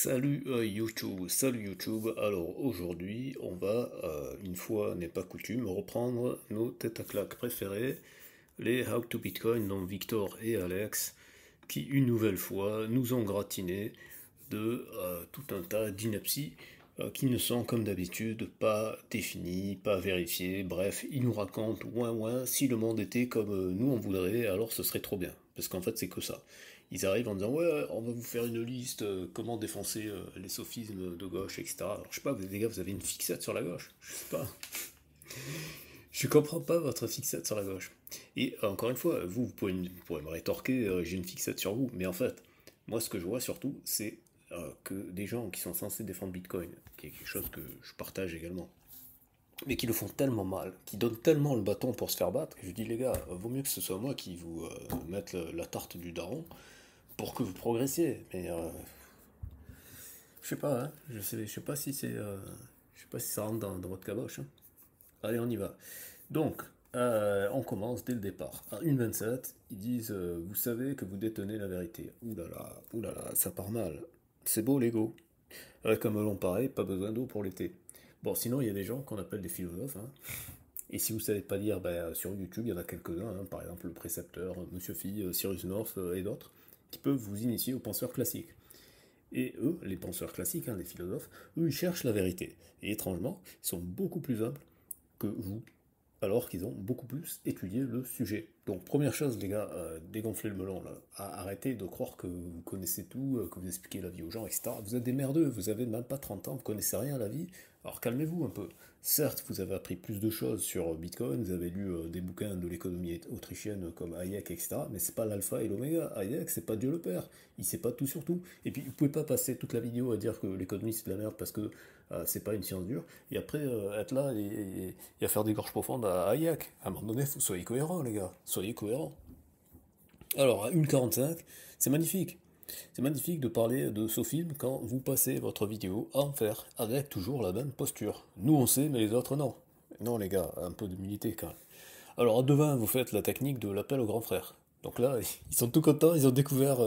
Salut YouTube. Alors aujourd'hui, on va, une fois n'est pas coutume, reprendre nos têtes à claques préférées, les How to Bitcoin, dont Victor et Alex, qui une nouvelle fois nous ont gratiné de tout un tas d'inepties qui ne sont comme d'habitude pas définies, pas vérifiées. Bref, ils nous racontent ouin ouin, si le monde était comme nous on voudrait, alors ce serait trop bien. Parce qu'en fait, c'est que ça. Ils arrivent en disant ouais, on va vous faire une liste, comment défoncer les sophismes de gauche, etc. Alors je sais pas, les gars, vous avez une fixette sur la gauche? Je sais pas. Je comprends pas votre fixette sur la gauche. Et encore une fois, vous pourrez me rétorquer, j'ai une fixette sur vous. Mais en fait, moi ce que je vois surtout, c'est que des gens qui sont censés défendre Bitcoin, qui est quelque chose que je partage également, mais qui le font tellement mal, qui donnent tellement le bâton pour se faire battre, que je dis les gars, vaut mieux que ce soit moi qui vous mette la tarte du daron pour que vous progressiez. Mais je sais pas, hein, je sais pas si c'est, je sais pas si ça rentre dans votre caboche, hein. Allez, on y va. Donc, on commence dès le départ. À 1,27, ils disent vous savez que vous détenez la vérité. Ouh là là, ça part mal. C'est beau l'ego. Avec un melon pareil, pas besoin d'eau pour l'été. Bon, sinon, il y a des gens qu'on appelle des philosophes, hein. Et si vous savez pas lire, ben, sur YouTube, il y en a quelques-uns, hein, par exemple le précepteur, Monsieur Phi, Cyrus North et d'autres, qui peuvent vous initier aux penseurs classiques. Et eux, les penseurs classiques, hein, les philosophes, eux, ils cherchent la vérité. Et étrangement, ils sont beaucoup plus humbles que vous, alors qu'ils ont beaucoup plus étudié le sujet. Donc première chose les gars, dégonflez le melon là. Arrêtez de croire que vous connaissez tout, que vous expliquez la vie aux gens, etc. Vous êtes des merdeux, vous avez même pas 30 ans, vous connaissez rien à la vie, alors calmez-vous un peu. Certes, vous avez appris plus de choses sur Bitcoin, vous avez lu des bouquins de l'économie autrichienne comme Hayek, etc. Mais c'est pas l'alpha et l'oméga. Hayek, c'est pas Dieu le Père. Il sait pas tout sur tout. Et puis, vous pouvez pas passer toute la vidéo à dire que l'économie c'est de la merde parce que c'est pas une science dure. Et après, être là et à faire des gorges profondes à Hayek. À un moment donné, soyez cohérents, les gars. Soyez cohérents. Alors, à 1,45, c'est magnifique. C'est magnifique de parler de sophisme quand vous passez votre vidéo à enfer, avec toujours la même posture. Nous on sait, mais les autres non. Non les gars, un peu d'humilité quand même. Alors à devin, vous faites la technique de l'appel au grand frère. Donc là, ils sont tout contents, ils ont découvert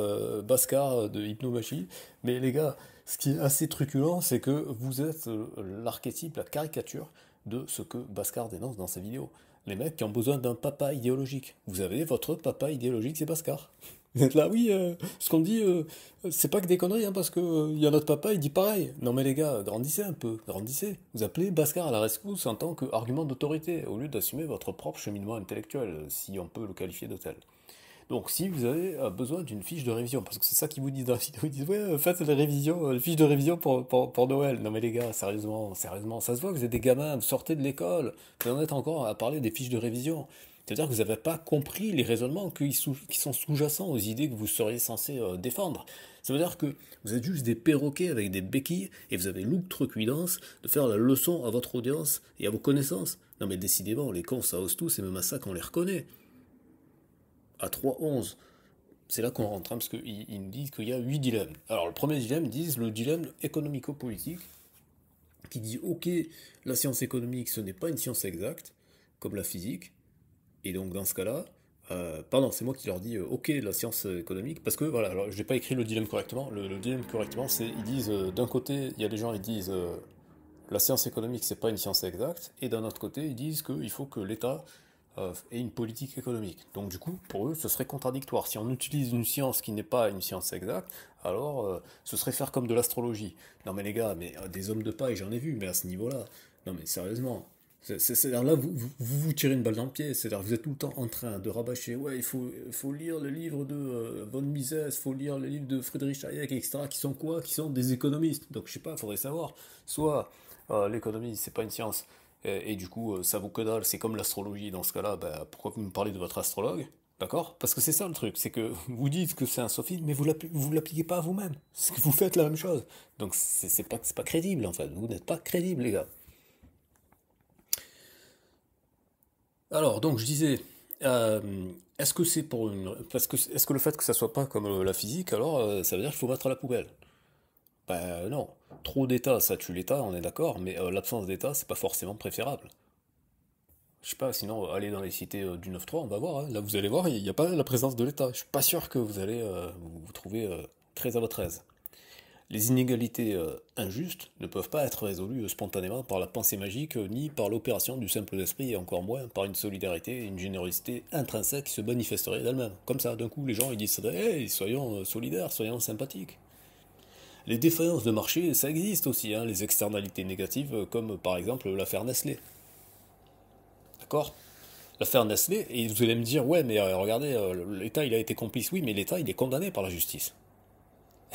Bhaskar de Hypnomachie. Mais les gars, ce qui est assez truculent, c'est que vous êtes l'archétype, la caricature de ce que Bhaskar dénonce dans ses vidéos. Les mecs qui ont besoin d'un papa idéologique. Vous avez votre papa idéologique, c'est Bhaskar. Vous êtes là, oui, ce qu'on dit, c'est pas que des conneries, hein, parce que y a notre papa, il dit pareil. Non mais les gars, grandissez un peu, grandissez. Vous appelez Bhaskar à la rescousse en tant qu'argument d'autorité, au lieu d'assumer votre propre cheminement intellectuel, si on peut le qualifier de tel. Donc si vous avez besoin d'une fiche de révision, parce que c'est ça qu'ils vous disent dans la vidéo, ils disent ouais, faites les révisions, les fiches de révision pour Noël. Non mais les gars, sérieusement, sérieusement, ça se voit que vous êtes des gamins, vous sortez de l'école, vous en êtes encore à parler des fiches de révision. C'est-à-dire que vous n'avez pas compris les raisonnements qui sont sous-jacents aux idées que vous seriez censé défendre. Ça veut dire que vous êtes juste des perroquets avec des béquilles et vous avez l'outrecuidance de faire la leçon à votre audience et à vos connaissances. Non mais décidément, les cons ça ose tous et même à ça qu'on les reconnaît. À 3,11, c'est là qu'on rentre, hein, parce qu'ils nous disent qu'il y a 8 dilemmes. Alors le premier dilemme, ils disent le dilemme économico-politique, qui dit ok, la science économique ce n'est pas une science exacte, comme la physique, et donc dans ce cas-là, pardon, c'est moi qui leur dis ok la science économique, parce que voilà, alors je n'ai pas écrit le dilemme correctement, le dilemme correctement c'est, ils disent d'un côté, il y a des gens ils disent la science économique c'est pas une science exacte, et d'un autre côté ils disent qu'il faut que l'État ait une politique économique. Donc du coup, pour eux, ce serait contradictoire. Si on utilise une science qui n'est pas une science exacte, alors ce serait faire comme de l'astrologie. Non mais les gars, mais des hommes de paille, j'en ai vu, mais à ce niveau-là, non mais sérieusement, c'est-à-dire là, vous tirez une balle dans le pied. C'est-à-dire vous êtes tout le temps en train de rabâcher. Ouais, il faut lire le livre de von Mises, il faut lire le livre de Friedrich Hayek, etc. Qui sont quoi? Qui sont des économistes. Donc je sais pas, il faudrait savoir. Soit l'économie, c'est pas une science, et du coup, ça vaut que dalle. C'est comme l'astrologie. Dans ce cas-là, bah, pourquoi vous me parlez de votre astrologue? D'accord? Parce que c'est ça le truc, c'est que vous dites que c'est un sophisme, mais vous l'appliquez pas à vous-même. C'est que vous faites la même chose. Donc c'est pas crédible en fait. Vous n'êtes pas crédible, les gars. Alors, donc je disais, euh, est-ce que c'est pour une... Parce que est-ce que le fait que ça soit pas comme la physique, alors ça veut dire qu'il faut mettre à la poubelle? Ben non. Trop d'état, ça tue l'état, on est d'accord, mais l'absence d'état, c'est pas forcément préférable. Je sais pas, sinon, allez dans les cités du 9-3, on va voir, hein. Là, vous allez voir, il n'y a pas la présence de l'état. Je suis pas sûr que vous allez vous trouver très à votre aise. Les inégalités injustes ne peuvent pas être résolues spontanément par la pensée magique, ni par l'opération du simple esprit, et encore moins par une solidarité et une générosité intrinsèque qui se manifesteraient d'elles-mêmes. Comme ça, d'un coup, les gens ils disent hey, soyons solidaires, soyons sympathiques. Les défaillances de marché, ça existe aussi, hein, les externalités négatives, comme par exemple l'affaire Nestlé. D'accord? L'affaire Nestlé, et vous allez me dire, ouais, mais regardez, l'État il a été complice. Oui, mais l'État il est condamné par la justice.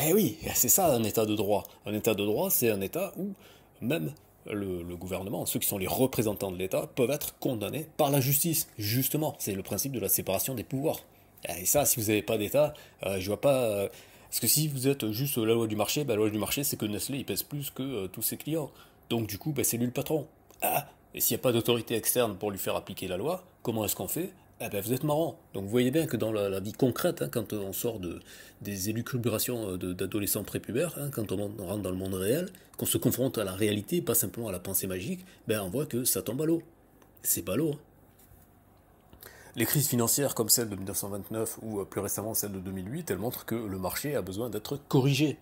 Eh oui, c'est ça un état de droit. Un état de droit, c'est un état où même le gouvernement, ceux qui sont les représentants de l'État, peuvent être condamnés par la justice. Justement, c'est le principe de la séparation des pouvoirs. Et ça, si vous n'avez pas d'État, je vois pas... parce que si vous êtes juste la loi du marché, la loi du marché, c'est que Nestlé, il pèse plus que tous ses clients. Donc du coup, c'est lui le patron. Ah, et s'il n'y a pas d'autorité externe pour lui faire appliquer la loi, comment est-ce qu'on fait? Eh ben, vous êtes marrant. Donc vous voyez bien que dans la vie concrète, hein, quand on sort des élucubrations d'adolescents prépubères, hein, quand on rentre dans le monde réel, qu'on se confronte à la réalité, pas simplement à la pensée magique, ben on voit que ça tombe à l'eau. C'est pas l'eau. Hein. Les crises financières comme celle de 1929 ou plus récemment celle de 2008, elles montrent que le marché a besoin d'être corrigé.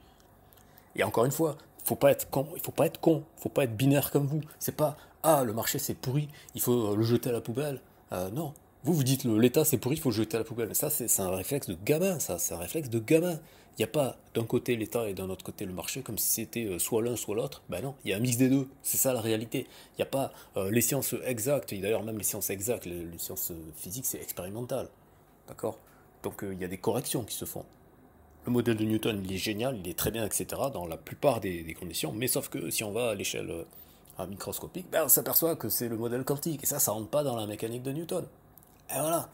Et encore une fois, il faut pas être binaire comme vous. C'est pas ah le marché c'est pourri, il faut le jeter à la poubelle. Non, vous dites l'État c'est pourri, il faut le jeter à la poubelle. Mais ça c'est un réflexe de gamin, ça c'est un réflexe de gamin. Il n'y a pas d'un côté l'État et d'un autre côté le marché comme si c'était soit l'un soit l'autre. Ben non, il y a un mix des deux. C'est ça la réalité. Il n'y a pas les sciences exactes. Et d'ailleurs même les sciences exactes, les sciences physiques c'est expérimental. D'accord? Donc il y a des corrections qui se font. Le modèle de Newton, il est génial, il est très bien, etc. dans la plupart des conditions, mais sauf que si on va à l'échelle microscopique, ben on s'aperçoit que c'est le modèle quantique, et ça rentre pas dans la mécanique de Newton. Et voilà.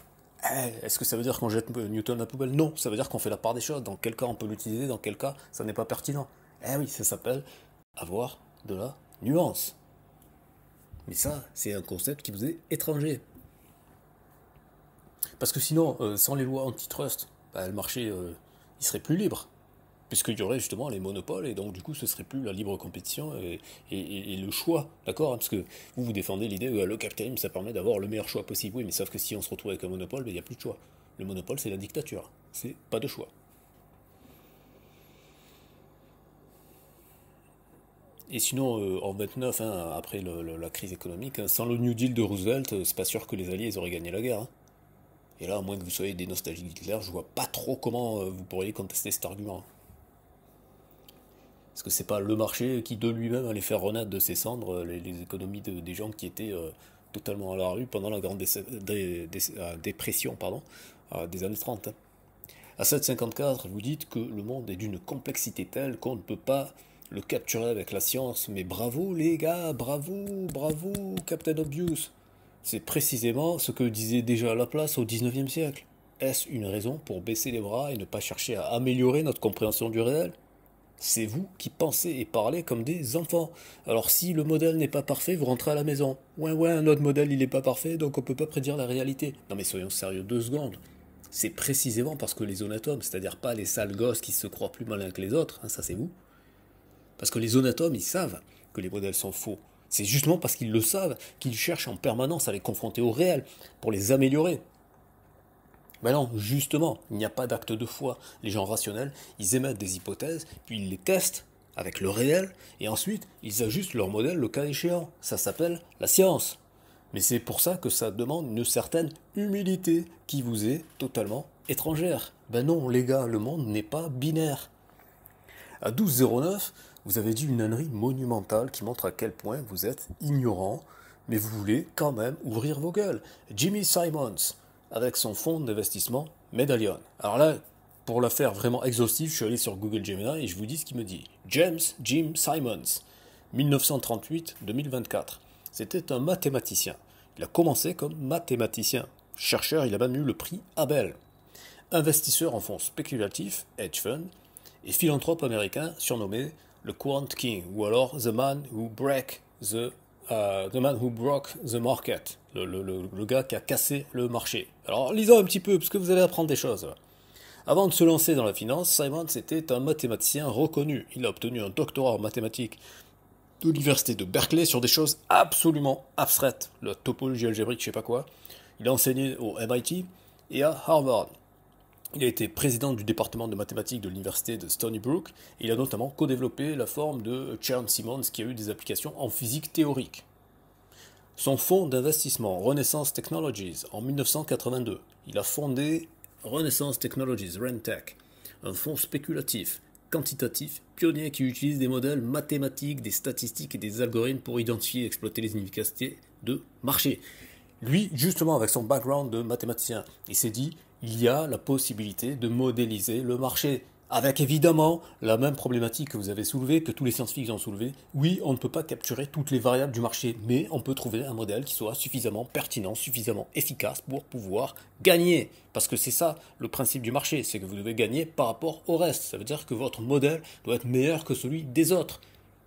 Est-ce que ça veut dire qu'on jette Newton à la poubelle? Non, ça veut dire qu'on fait la part des choses. Dans quel cas on peut l'utiliser, dans quel cas ça n'est pas pertinent. Eh oui, ça s'appelle avoir de la nuance. Mais ça, c'est un concept qui vous est étranger. Parce que sinon, sans les lois antitrust, le marché il serait plus libre. Puisqu'il y aurait justement les monopoles, et donc du coup ce serait plus la libre compétition et le choix, d'accord? Parce que vous défendez l'idée que le capitalisme ça permet d'avoir le meilleur choix possible. Oui, mais sauf que si on se retrouve avec un monopole, il n'y a plus de choix. Le monopole c'est la dictature, c'est pas de choix. Et sinon, en 29, hein, après la crise économique, hein, sans le New Deal de Roosevelt, c'est pas sûr que les Alliés ils auraient gagné la guerre. Hein. Et là, à moins que vous soyez des nostalgiques d'Hitler, je vois pas trop comment vous pourriez contester cet argument. Parce que c'est pas le marché qui de lui-même allait faire renaître de ses cendres les économies des gens qui étaient totalement à la rue pendant la grande dépression des années 30. Hein. À 754, vous dites que le monde est d'une complexité telle qu'on ne peut pas le capturer avec la science. Mais bravo les gars, bravo, Captain Obvious. C'est précisément ce que disait déjà Laplace au 19e siècle. Est-ce une raison pour baisser les bras et ne pas chercher à améliorer notre compréhension du réel? C'est vous qui pensez et parlez comme des enfants. Alors si le modèle n'est pas parfait, vous rentrez à la maison. Ouais, notre modèle il n'est pas parfait, donc on peut pas prédire la réalité. Non mais soyons sérieux 2 secondes. C'est précisément parce que les honnêtes hommes, c'est-à-dire pas les sales gosses qui se croient plus malins que les autres, hein, ça c'est vous. Parce que les honnêtes hommes, ils savent que les modèles sont faux. C'est justement parce qu'ils le savent qu'ils cherchent en permanence à les confronter au réel, pour les améliorer. Ben non, justement, il n'y a pas d'acte de foi. Les gens rationnels, ils émettent des hypothèses, puis ils les testent avec le réel, et ensuite, ils ajustent leur modèle le cas échéant. Ça s'appelle la science. Mais c'est pour ça que ça demande une certaine humilité qui vous est totalement étrangère. Ben non, les gars, le monde n'est pas binaire. À 12,09, vous avez dit une ânerie monumentale qui montre à quel point vous êtes ignorant, mais vous voulez quand même ouvrir vos gueules. Jimmy Simons, avec son fonds d'investissement Medallion. Alors là, pour la faire vraiment exhaustive, je suis allé sur Google Gemini et je vous dis ce qu'il me dit. Jim Simons, 1938-2024. C'était un mathématicien. Il a commencé comme mathématicien. Chercheur, il a même eu le prix Abel. Investisseur en fonds spéculatifs, hedge fund, et philanthrope américain surnommé le Quant King, ou alors The Man Who Broke the Market, le gars qui a cassé le marché. Alors lisons un petit peu, parce que vous allez apprendre des choses. Avant de se lancer dans la finance, Simons était un mathématicien reconnu. Il a obtenu un doctorat en mathématiques de l'université de Berkeley sur des choses absolument abstraites, la topologie algébrique, je sais pas quoi. Il a enseigné au MIT et à Harvard. Il a été président du département de mathématiques de l'université de Stony Brook. Et il a notamment co-développé la forme de Chern-Simons qui a eu des applications en physique théorique. Son fonds d'investissement, Renaissance Technologies, en 1982, il a fondé Renaissance Technologies, RenTech, un fonds spéculatif, quantitatif, pionnier qui utilise des modèles mathématiques, des statistiques et des algorithmes pour identifier et exploiter les inefficacités de marché. Lui, justement, avec son background de mathématicien, il s'est dit, il y a la possibilité de modéliser le marché. Avec évidemment la même problématique que vous avez soulevée, que tous les scientifiques ont soulevée. Oui, on ne peut pas capturer toutes les variables du marché, mais on peut trouver un modèle qui soit suffisamment pertinent, suffisamment efficace pour pouvoir gagner. Parce que c'est ça le principe du marché, c'est que vous devez gagner par rapport au reste. Ça veut dire que votre modèle doit être meilleur que celui des autres.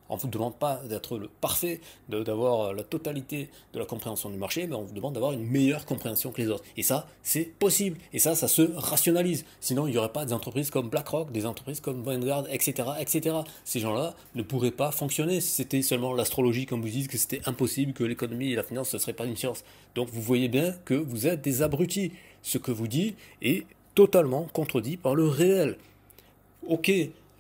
On ne vous demande pas d'être le parfait, d'avoir la totalité de la compréhension du marché, mais on vous demande d'avoir une meilleure compréhension que les autres. Et ça, c'est possible. Et ça se rationalise. Sinon, il n'y aurait pas des entreprises comme BlackRock, des entreprises comme Vanguard, etc., etc. Ces gens-là ne pourraient pas fonctionner si c'était seulement l'astrologie, comme vous dites, que c'était impossible, que l'économie et la finance, ce ne serait pas une science. Donc, vous voyez bien que vous êtes des abrutis. Ce que vous dites est totalement contredit par le réel. Ok,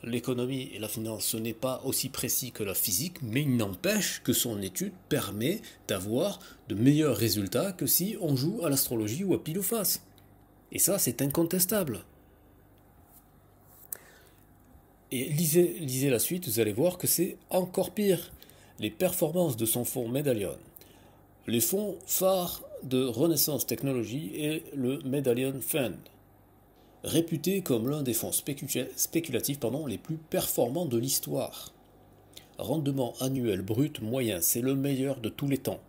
l'économie et la finance, ce n'est pas aussi précis que la physique, mais il n'empêche que son étude permet d'avoir de meilleurs résultats que si on joue à l'astrologie ou à pile ou face. Et ça, c'est incontestable. Et lisez la suite, vous allez voir que c'est encore pire. Les performances de son fonds Medallion. Les fonds phares de Renaissance Technology et le Medallion Fund, réputé comme l'un des fonds spéculatifs les plus performants de l'histoire. Rendement annuel brut moyen, c'est le meilleur de tous les temps.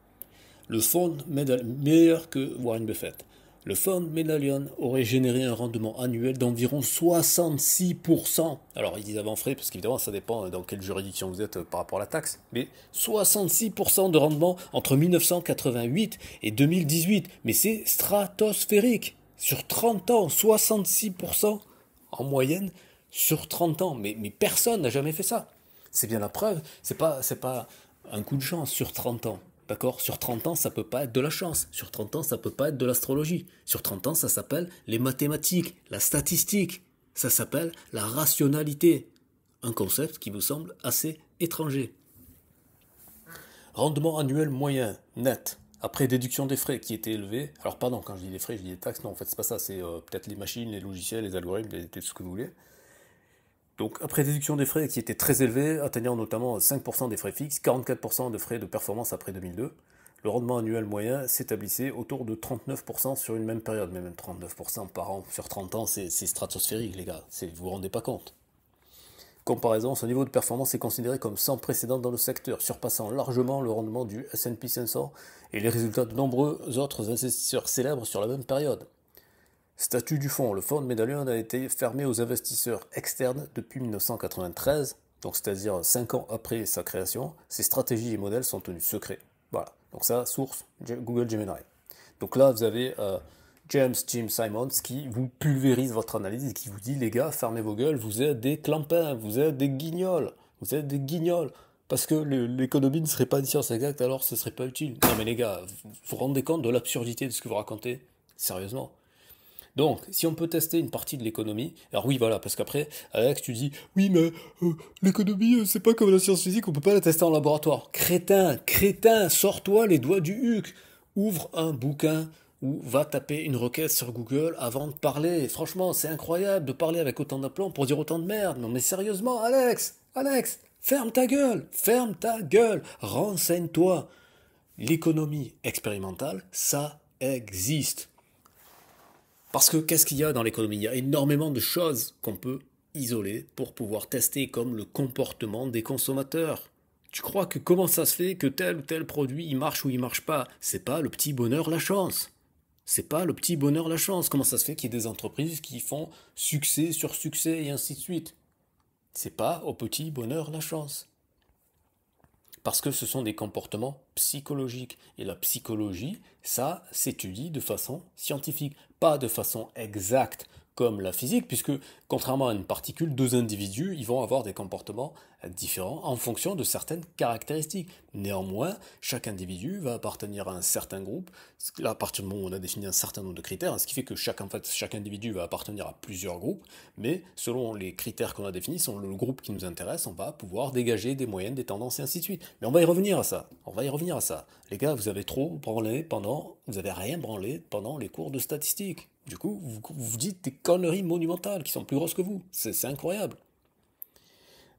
Le fonds meilleur que Warren Buffett. Le fonds Medallion aurait généré un rendement annuel d'environ 66%. Alors ils disent avant frais, parce qu'évidemment ça dépend dans quelle juridiction vous êtes par rapport à la taxe, mais 66% de rendement entre 1988 et 2018. Mais c'est stratosphérique. Sur 30 ans, 66% en moyenne sur 30 ans. Mais personne n'a jamais fait ça. C'est bien la preuve. C'est pas un coup de chance sur 30 ans. D'accord? Sur 30 ans, ça peut pas être de la chance. Sur 30 ans, ça peut pas être de l'astrologie. Sur 30 ans, ça s'appelle les mathématiques, la statistique. Ça s'appelle la rationalité. Un concept qui vous semble assez étranger. Rendement annuel moyen, net, après déduction des frais qui étaient élevés. Alors pardon, quand je dis les frais, je dis les taxes. Non, en fait, c'est pas ça. C'est peut-être les machines, les logiciels, les algorithmes, tout ce que vous voulez. Donc, après déduction des frais qui étaient très élevés, atteignant notamment 5% des frais fixes, 44% de frais de performance après 2002, le rendement annuel moyen s'établissait autour de 39% sur une même période. Mais même 39% par an sur 30 ans, c'est stratosphérique, les gars. Vous vous rendez pas compte. Comparaison, ce niveau de performance est considéré comme sans précédent dans le secteur, surpassant largement le rendement du S&P 500 et les résultats de nombreux autres investisseurs célèbres sur la même période. Statut du fonds. Le fonds de Medallion a été fermé aux investisseurs externes depuis 1993, donc c'est-à-dire 5 ans après sa création. Ses stratégies et modèles sont tenus secrets. Voilà. Donc ça, source Google Gemini. Donc là, vous avez Jim Simons qui vous pulvérise votre analyse et qui vous dit, les gars, fermez vos gueules, vous êtes des clampins, vous êtes des guignols, vous êtes des guignols. Parce que l'économie ne serait pas une science exacte, alors ce serait pas utile. Non mais les gars, vous vous rendez compte de l'absurdité de ce que vous racontez? Sérieusement. Donc, si on peut tester une partie de l'économie, alors oui, voilà, parce qu'après, Alex, tu dis, oui, mais l'économie, c'est pas comme la science physique, on peut pas la tester en laboratoire. Crétin, sors-toi les doigts du huc, ouvre un bouquin ou va taper une requête sur Google avant de parler. Franchement, c'est incroyable de parler avec autant d'aplomb pour dire autant de merde. Non mais sérieusement, Alex, ferme ta gueule, renseigne-toi. L'économie expérimentale, ça existe. Parce que qu'est-ce qu'il y a dans l'économie? Il y a énormément de choses qu'on peut isoler pour pouvoir tester comme le comportement des consommateurs. Tu crois que comment ça se fait que tel ou tel produit il marche ou il marche pas? C'est pas le petit bonheur la chance. C'est pas le petit bonheur la chance. Comment ça se fait qu'il y ait des entreprises qui font succès sur succès et ainsi de suite? C'est pas au petit bonheur la chance. Parce que ce sont des comportements psychologiques. Et la psychologie, ça s'étudie de façon scientifique, pas de façon exacte, comme la physique, puisque contrairement à une particule, deux individus, ils vont avoir des comportements différents en fonction de certaines caractéristiques. Néanmoins, chaque individu va appartenir à un certain groupe. Là, à partir du moment où on a défini un certain nombre de critères, ce qui fait que chaque individu va appartenir à plusieurs groupes, mais selon les critères qu'on a définis, selon le groupe qui nous intéresse, on va pouvoir dégager des moyennes, des tendances et ainsi de suite. Mais on va y revenir à ça. Les gars, vous avez vous avez rien branlé pendant les cours de statistiques. Du coup, vous dites des conneries monumentales qui sont plus grosses que vous. C'est incroyable.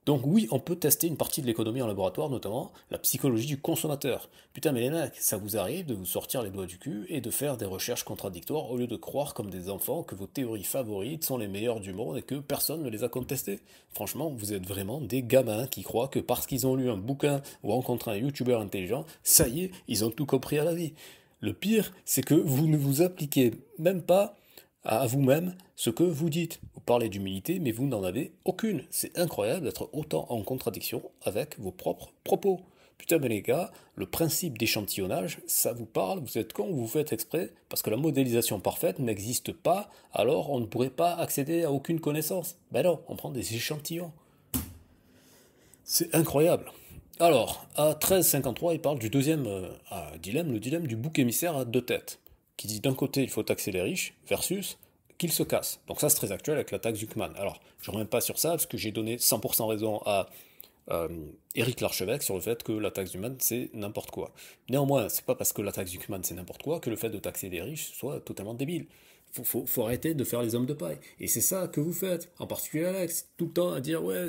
Donc oui, on peut tester une partie de l'économie en laboratoire, notamment la psychologie du consommateur. Putain, mais les mecs, ça vous arrive de vous sortir les doigts du cul et de faire des recherches contradictoires au lieu de croire comme des enfants que vos théories favorites sont les meilleures du monde et que personne ne les a contestées. Franchement, vous êtes vraiment des gamins qui croient que parce qu'ils ont lu un bouquin ou rencontré un youtubeur intelligent, ça y est, ils ont tout compris à la vie. Le pire, c'est que vous ne vous appliquez même pas à vous-même ce que vous dites. Vous parlez d'humilité, mais vous n'en avez aucune. C'est incroyable d'être autant en contradiction avec vos propres propos. Putain, mais les gars, le principe d'échantillonnage, ça vous parle, vous êtes con ou vous faites exprès, parce que la modélisation parfaite n'existe pas, alors on ne pourrait pas accéder à aucune connaissance. Ben non, on prend des échantillons. C'est incroyable. Alors, à 1353, il parle du deuxième dilemme, le dilemme du bouc émissaire à deux têtes, qui dit d'un côté il faut taxer les riches, versus qu'ils se cassent. Donc ça c'est très actuel avec la taxe Zuckman. Alors, je ne reviens pas sur ça, parce que j'ai donné 100% raison à Éric Larchevêque sur le fait que la taxe Zuckman c'est n'importe quoi. Néanmoins, c'est pas parce que la taxe Zuckman c'est n'importe quoi que le fait de taxer les riches soit totalement débile. Faut arrêter de faire les hommes de paille. Et c'est ça que vous faites, en particulier Alex, tout le temps à dire ouais,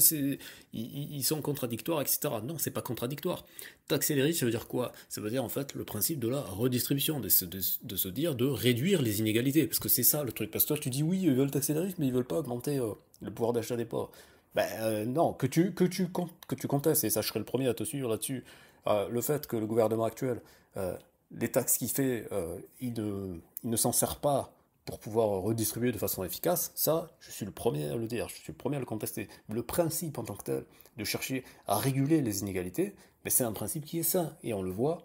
ils sont contradictoires, etc. Non, c'est pas contradictoire. Taxer les riches, ça veut dire quoi? Ça veut dire en fait le principe de la redistribution, de se dire de réduire les inégalités. Parce que c'est ça le truc. Parce que toi tu dis oui, ils veulent taxer les riches, mais ils veulent pas augmenter le pouvoir d'achat des pauvres. Non, que tu contestes, et ça je serai le premier à te suivre là-dessus, le fait que le gouvernement actuel, les taxes qu'il fait, il ne s'en sert pas pour pouvoir redistribuer de façon efficace, ça, je suis le premier à le dire, je suis le premier à le contester. Le principe en tant que tel, de chercher à réguler les inégalités, mais c'est un principe qui est sain, et on le voit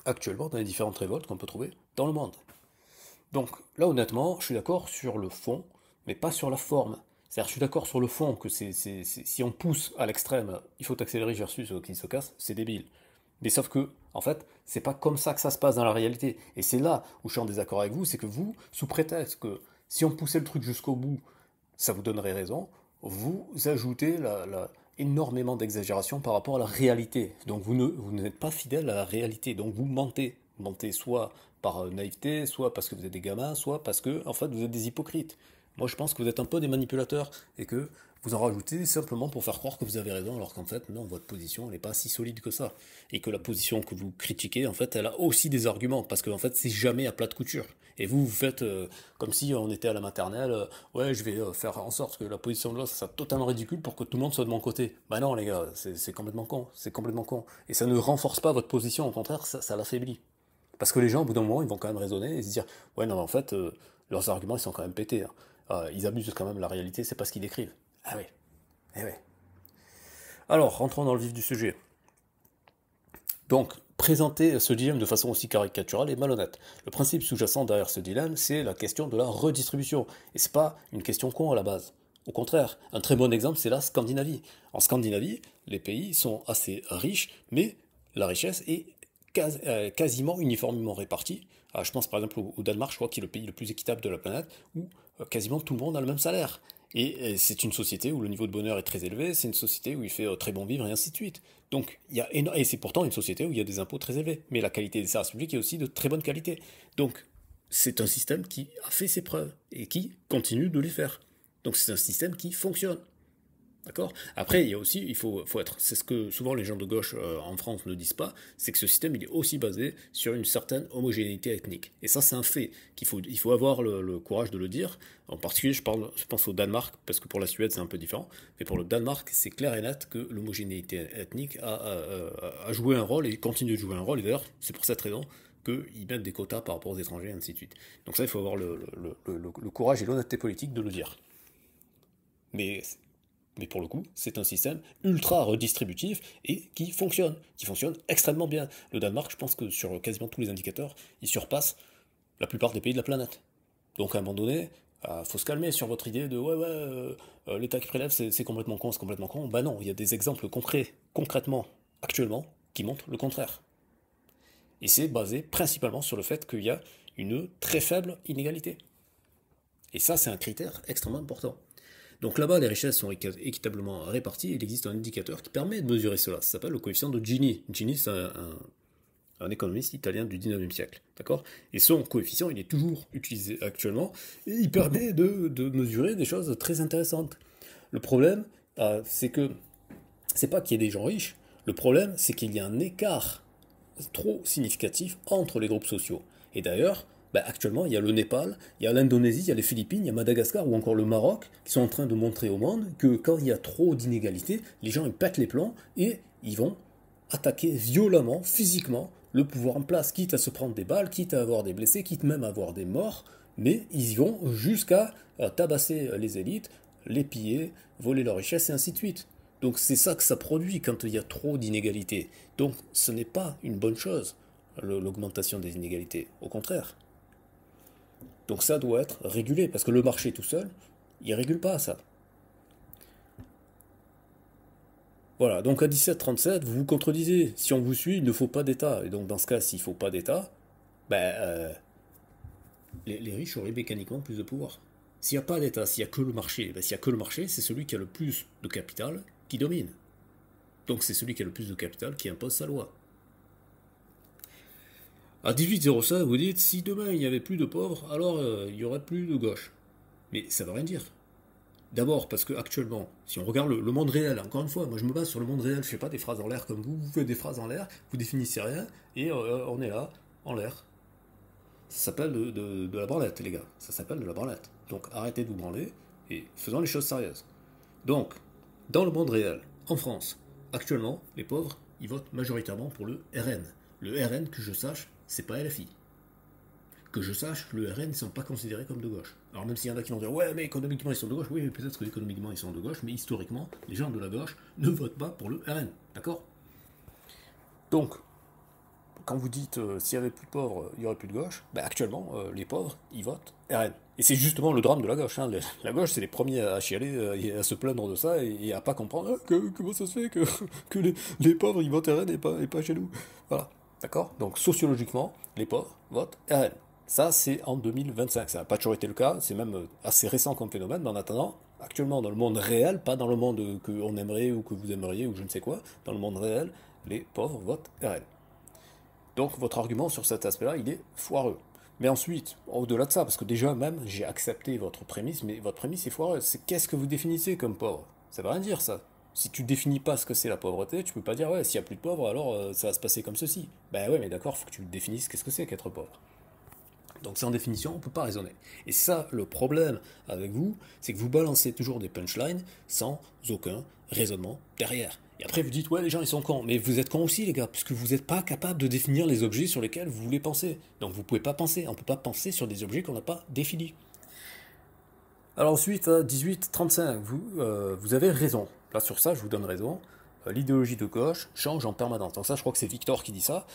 actuellement dans les différentes révoltes qu'on peut trouver dans le monde. Donc là, honnêtement, je suis d'accord sur le fond, mais pas sur la forme. C'est-à-dire, je suis d'accord sur le fond que si on pousse à l'extrême, il faut taxer les riches versus qui se cassent, c'est débile. Mais sauf que, en fait, c'est pas comme ça que ça se passe dans la réalité. Et c'est là où je suis en désaccord avec vous, c'est que vous, sous prétexte que si on poussait le truc jusqu'au bout, ça vous donnerait raison, vous ajoutez énormément d'exagération par rapport à la réalité. Donc vous n'êtes pas fidèle à la réalité, donc vous mentez. Vous mentez soit par naïveté, soit parce que vous êtes des gamins, soit parce que, en fait, vous êtes des hypocrites. Moi, je pense que vous êtes un peu des manipulateurs et que vous en rajoutez simplement pour faire croire que vous avez raison, alors qu'en fait, non, votre position, n'est pas si solide que ça. Et que la position que vous critiquez, en fait, elle a aussi des arguments, parce qu'en fait, c'est jamais à plat de couture. Et vous faites comme si on était à la maternelle, ouais, je vais faire en sorte que la position de l'autre soit totalement ridicule pour que tout le monde soit de mon côté. Bah non, les gars, c'est complètement con, c'est complètement con. Et ça ne renforce pas votre position, au contraire, ça l'affaiblit. Parce que les gens, au bout d'un moment, ils vont quand même raisonner et se dire, ouais, non, mais en fait, leurs arguments, ils sont quand même pétés, hein. Ils abusent quand même de la réalité, c'est pas ce qu'ils décrivent. Ah oui, eh oui. Alors, rentrons dans le vif du sujet. Donc, présenter ce dilemme de façon aussi caricaturale est malhonnête. Le principe sous-jacent derrière ce dilemme, c'est la question de la redistribution. Et c'est pas une question con à la base. Au contraire, un très bon exemple, c'est la Scandinavie. En Scandinavie, les pays sont assez riches, mais la richesse est quasiment uniformément répartie. Je pense par exemple au Danemark, je crois qu'il est le pays le plus équitable de la planète, où quasiment tout le monde a le même salaire. Et c'est une société où le niveau de bonheur est très élevé, c'est une société où il fait très bon vivre et ainsi de suite. Donc, et c'est pourtant une société où il y a des impôts très élevés. Mais la qualité des services publics est aussi de très bonne qualité. Donc, c'est un système qui a fait ses preuves et qui continue de les faire. Donc, c'est un système qui fonctionne. D'accord? Après, il y a aussi, faut être, c'est ce que souvent les gens de gauche en France ne disent pas, c'est que ce système il est aussi basé sur une certaine homogénéité ethnique. Et ça, c'est un fait il faut avoir le courage de le dire. En particulier, je pense au Danemark, parce que pour la Suède, c'est un peu différent. Mais pour le Danemark, c'est clair et net que l'homogénéité ethnique a joué un rôle et continue de jouer un rôle. Et d'ailleurs, c'est pour cette raison qu'ils mettent des quotas par rapport aux étrangers et ainsi de suite. Donc ça, il faut avoir le courage et l'honnêteté politique de le dire. Mais pour le coup, c'est un système ultra redistributif et qui fonctionne extrêmement bien. Le Danemark, je pense que sur quasiment tous les indicateurs, il surpasse la plupart des pays de la planète. Donc à un moment donné, faut se calmer sur votre idée de l'État qui prélève, c'est complètement con, c'est complètement con. Bah non, il y a des exemples concrets, concrètement, actuellement, qui montrent le contraire. Et c'est basé principalement sur le fait qu'il y a une très faible inégalité. Et ça, c'est un critère extrêmement important. Donc là-bas, les richesses sont équitablement réparties, et il existe un indicateur qui permet de mesurer cela. Ça s'appelle le coefficient de Gini. Gini, c'est un économiste italien du 19e siècle. D'accord. Et son coefficient, il est toujours utilisé actuellement, et il permet de mesurer des choses très intéressantes. Le problème, c'est que c'est pas qu'il y ait des gens riches, le problème, c'est qu'il y a un écart trop significatif entre les groupes sociaux. Et d'ailleurs, actuellement, il y a le Népal, il y a l'Indonésie, il y a les Philippines, il y a Madagascar ou encore le Maroc qui sont en train de montrer au monde que quand il y a trop d'inégalités, les gens ils pètent les plombs et ils vont attaquer violemment, physiquement, le pouvoir en place, quitte à se prendre des balles, quitte à avoir des blessés, quitte même à avoir des morts, mais ils y vont jusqu'à tabasser les élites, les piller, voler leurs richesses et ainsi de suite. Donc c'est ça que ça produit quand il y a trop d'inégalités. Donc ce n'est pas une bonne chose, l'augmentation des inégalités. Au contraire. Donc ça doit être régulé, parce que le marché tout seul, il ne régule pas ça. Voilà, donc à 17h37, vous vous contredisez. Si on vous suit, il ne faut pas d'État. Et donc dans ce cas, s'il ne faut pas d'État, les riches auraient mécaniquement plus de pouvoir. S'il n'y a pas d'État, s'il n'y a que le marché, s'il n'y a que le marché, c'est celui qui a le plus de capital qui domine. Donc c'est celui qui a le plus de capital qui impose sa loi. À 18h05, vous dites, si demain il n'y avait plus de pauvres, alors il n'y aurait plus de gauche. Mais ça ne veut rien dire. D'abord parce que actuellement, si on regarde le monde réel, encore une fois, moi je me base sur le monde réel, je ne fais pas des phrases en l'air comme vous faites des phrases en l'air, vous définissez rien, et on est là, en l'air. Ça s'appelle de la branlette, les gars. Ça s'appelle de la branlette. Donc arrêtez de vous branler, et faisons les choses sérieuses. Donc, dans le monde réel, en France, actuellement, les pauvres, ils votent majoritairement pour le RN. Le RN, que je sache, c'est pas LFI. Que je sache, le RN, ils ne sont pas considérés comme de gauche. Alors même s'il y en a qui vont dire, ouais, mais économiquement, ils sont de gauche, oui, peut-être que économiquement, ils sont de gauche, mais historiquement, les gens de la gauche ne votent pas pour le RN. D'accord? Donc, quand vous dites, s'il n'y avait plus de pauvres, il n'y aurait plus de gauche, actuellement, les pauvres, ils votent RN. Et c'est justement le drame de la gauche. Hein. La gauche, c'est les premiers à chialer et à se plaindre de ça et à pas comprendre comment ça se fait que les pauvres, ils votent RN et pas chez nous. Voilà. D'accord? Donc, sociologiquement, les pauvres votent RN. Ça, c'est en 2025. Ça n'a pas toujours été le cas. C'est même assez récent comme phénomène. Mais en attendant, actuellement, dans le monde réel, pas dans le monde qu'on aimerait ou que vous aimeriez ou je ne sais quoi, dans le monde réel, les pauvres votent RN. Donc, votre argument sur cet aspect-là, il est foireux. Mais ensuite, au-delà de ça, parce que déjà même, j'ai accepté votre prémisse, mais votre prémisse est foireuse. C'est qu'est-ce que vous définissez comme pauvre? Ça veut rien dire, ça. Si tu définis pas ce que c'est la pauvreté, tu peux pas dire, ouais, s'il y a plus de pauvres, alors ça va se passer comme ceci. Ben ouais, mais d'accord, faut que tu définisses qu'est-ce que c'est qu'être pauvre. Donc sans définition, on ne peut pas raisonner. Et ça, le problème avec vous, c'est que vous balancez toujours des punchlines sans aucun raisonnement derrière. Et après vous dites, ouais, les gens ils sont cons. Mais vous êtes cons aussi, les gars, puisque vous n'êtes pas capable de définir les objets sur lesquels vous voulez penser. Donc vous ne pouvez pas penser. On ne peut pas penser sur des objets qu'on n'a pas définis. Alors ensuite, à 18h35, vous avez raison. Là sur ça, je vous donne raison. L'idéologie de gauche change en permanence. Donc ça, je crois que c'est Victor qui dit ça.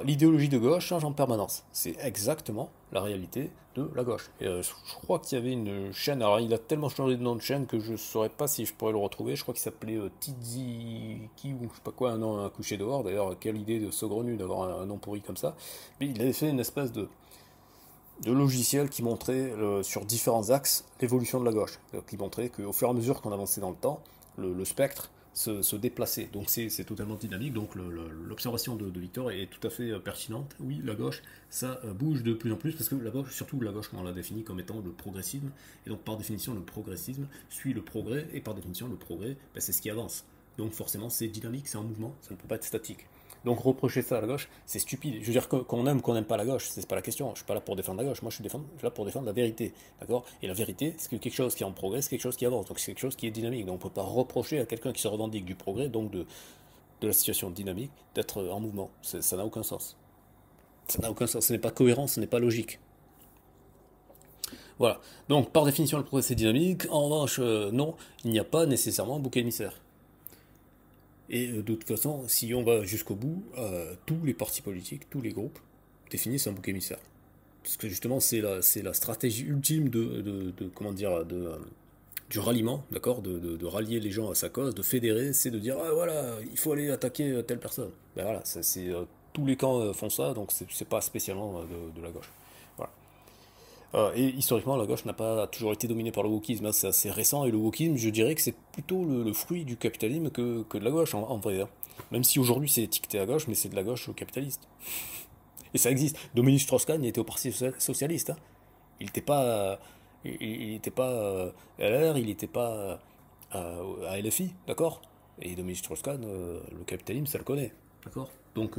L'idéologie de gauche change en permanence. C'est exactement la réalité de la gauche. Et, je crois qu'il y avait une chaîne, alors il a tellement changé de nom de chaîne que je ne saurais pas si je pourrais le retrouver. Je crois qu'il s'appelait Tiziki ou je sais pas quoi, un nom à coucher dehors. D'ailleurs, quelle idée de saugrenu d'avoir un nom pourri comme ça. Mais il avait fait une espèce de logiciel qui montrait sur différents axes l'évolution de la gauche. Qui montrait qu'au fur et à mesure qu'on avançait dans le temps, le spectre se déplacer. Donc c'est totalement dynamique. Donc l'observation de Victor est tout à fait pertinente. Oui, la gauche, ça bouge de plus en plus parce que la gauche, surtout la gauche, on l'a définit comme étant le progressisme. Et donc par définition, le progressisme suit le progrès. Et par définition, le progrès, c'est ce qui avance. Donc forcément, c'est dynamique, c'est en mouvement, ça ne peut pas être statique. Donc reprocher ça à la gauche, c'est stupide. Je veux dire qu'on aime ou qu'on n'aime pas la gauche, c'est pas la question. Je suis pas là pour défendre la gauche. Moi, je suis là pour défendre la vérité, d'accord? Et la vérité, c'est que quelque chose qui est en progrès, c'est quelque chose qui avance. Donc c'est quelque chose qui est dynamique. Donc on peut pas reprocher à quelqu'un qui se revendique du progrès, donc de la situation dynamique, d'être en mouvement. Ça n'a aucun sens. Ça n'a aucun sens. Ce n'est pas cohérent, ce n'est pas logique. Voilà. Donc par définition, le progrès c'est dynamique. En revanche, non, il n'y a pas nécessairement un bouc émissaire. Et de toute façon, si on va jusqu'au bout, tous les partis politiques, tous les groupes définissent un bouc émissaire. Parce que justement, c'est la stratégie ultime comment dire, du ralliement, d'accord, de rallier les gens à sa cause, de fédérer, c'est de dire, ah voilà, il faut aller attaquer telle personne. Ben voilà, tous les camps font ça, donc c'est pas spécialement de la gauche. Voilà. Et historiquement, la gauche n'a pas toujours été dominée par le wokisme, hein, c'est assez récent, et le wokisme, je dirais que c'est plutôt le fruit du capitalisme que de la gauche, en vrai, hein. Même si aujourd'hui c'est étiqueté à gauche, mais c'est de la gauche capitaliste. Et ça existe. Dominique Strauss-Kahn, il était au Parti Socialiste, hein. Il n'était pas, il était pas LR, il n'était pas à LFI, d'accord. Et Dominique Strauss-Kahn, le capitalisme, ça le connaît, d'accord. Donc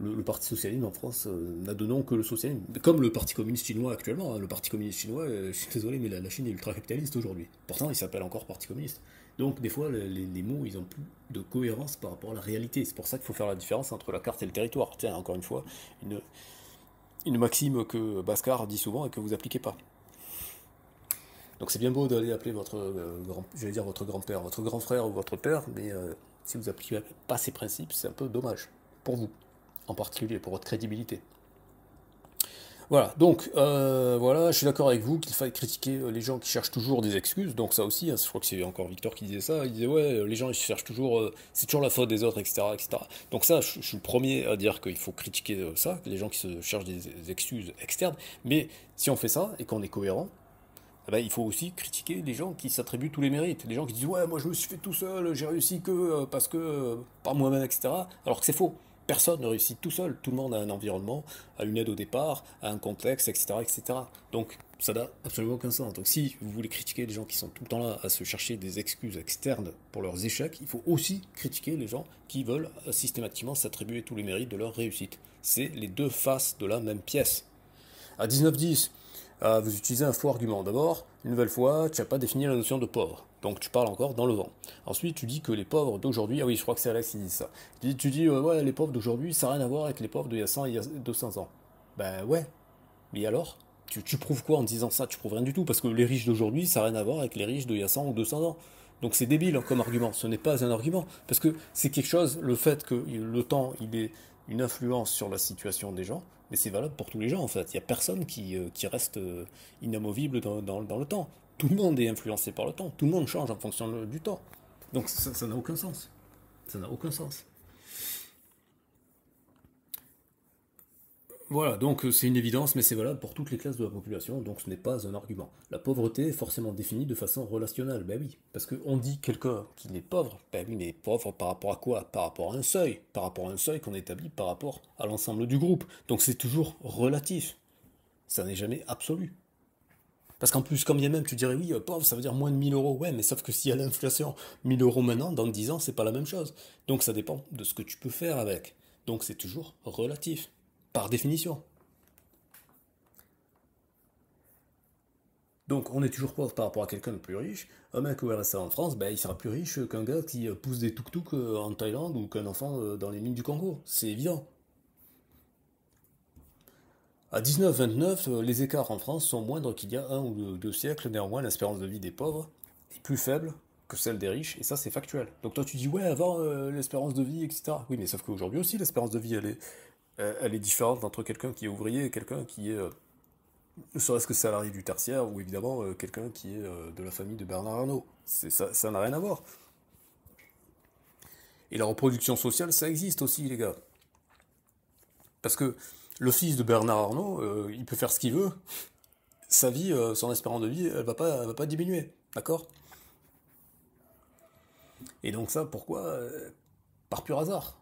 le Parti socialiste en France n'a de nom que le socialisme. Comme le Parti communiste chinois actuellement, hein. Le Parti communiste chinois, je suis désolé, mais la Chine est ultra-capitaliste aujourd'hui. Pourtant, il s'appelle encore Parti communiste. Donc des fois, les mots, ils ont plus de cohérence par rapport à la réalité. C'est pour ça qu'il faut faire la différence entre la carte et le territoire. Tiens, encore une fois, une, une maxime que Bhaskar dit souvent et que vous appliquez pas. Donc c'est bien beau d'aller appeler votre j'allais dire votre grand-père, votre grand frère ou votre père, mais si vous appliquez pas ces principes, c'est un peu dommage pour vous, en particulier pour votre crédibilité. Voilà, donc voilà, je suis d'accord avec vous qu'il faille critiquer les gens qui cherchent toujours des excuses, donc ça aussi, hein, je crois que c'est encore Victor qui disait ça, il disait ouais, les gens ils cherchent toujours, c'est toujours la faute des autres, etc. etc. Donc ça, je suis le premier à dire qu'il faut critiquer ça, les gens qui se cherchent des excuses externes, mais si on fait ça et qu'on est cohérent, eh ben, il faut aussi critiquer les gens qui s'attribuent tous les mérites, les gens qui disent ouais, moi je me suis fait tout seul, j'ai réussi que parce que par moi-même, etc. Alors que c'est faux. Personne ne réussit tout seul. Tout le monde a un environnement, a une aide au départ, a un contexte, etc., etc. Donc ça n'a absolument aucun sens. Donc si vous voulez critiquer les gens qui sont tout le temps là à se chercher des excuses externes pour leurs échecs, il faut aussi critiquer les gens qui veulent systématiquement s'attribuer tous les mérites de leur réussite. C'est les deux faces de la même pièce. À 19-10, vous utilisez un faux argument. D'abord, une nouvelle fois, tu n'as pas défini la notion de pauvre. Donc tu parles encore dans le vent. Ensuite, tu dis que les pauvres d'aujourd'hui, ah oui, je crois que c'est Alex qui dit ça. Tu dis ouais, les pauvres d'aujourd'hui, ça n'a rien à voir avec les pauvres d'il y a 100 et il y a 200 ans. Ben ouais, mais alors tu prouves quoi en disant ça? Tu prouves rien du tout, parce que les riches d'aujourd'hui, ça n'a rien à voir avec les riches d'il y a 100 ou 200 ans. Donc c'est débile, hein, comme argument. Ce n'est pas un argument, parce que c'est quelque chose, le fait que le temps, il ait une influence sur la situation des gens, mais c'est valable pour tous les gens en fait. Il n'y a personne qui reste inamovible dans le temps. Tout le monde est influencé par le temps. Tout le monde change en fonction du temps. Donc ça n'a aucun sens. Ça n'a aucun sens. Voilà, donc c'est une évidence, mais c'est valable pour toutes les classes de la population, donc ce n'est pas un argument. La pauvreté est forcément définie de façon relationnelle, ben oui, parce qu'on dit quelqu'un qui est pauvre, ben oui, mais pauvre par rapport à quoi? Par rapport à un seuil qu'on établit par rapport à l'ensemble du groupe. Donc c'est toujours relatif, ça n'est jamais absolu. Parce qu'en plus, quand bien même tu dirais oui, pauvre, ça veut dire moins de 1 000 euros, ouais, mais sauf que s'il y a l'inflation, 1 000 euros maintenant, dans 10 ans, c'est pas la même chose. Donc ça dépend de ce que tu peux faire avec. Donc c'est toujours relatif, par définition. Donc on est toujours pauvre par rapport à quelqu'un de plus riche. Un mec au RSA en France, ben, il sera plus riche qu'un gars qui pousse des tuk-tuk en Thaïlande ou qu'un enfant dans les mines du Congo. C'est évident. À 19-29, les écarts en France sont moindres qu'il y a un ou deux siècles. Néanmoins, l'espérance de vie des pauvres est plus faible que celle des riches, et ça c'est factuel. Donc toi tu dis ouais, avant l'espérance de vie, etc. Oui, mais sauf qu'aujourd'hui aussi l'espérance de vie elle est différente entre quelqu'un qui est ouvrier et quelqu'un qui est ne serait-ce que salarié du tertiaire, ou évidemment quelqu'un qui est de la famille de Bernard Arnault. Ça n'a rien à voir. Et la reproduction sociale, ça existe aussi, les gars. Parce que le fils de Bernard Arnault, il peut faire ce qu'il veut. Sa vie, son espérance de vie, elle va pas diminuer. D'accord? Et donc ça, pourquoi? Par pur hasard.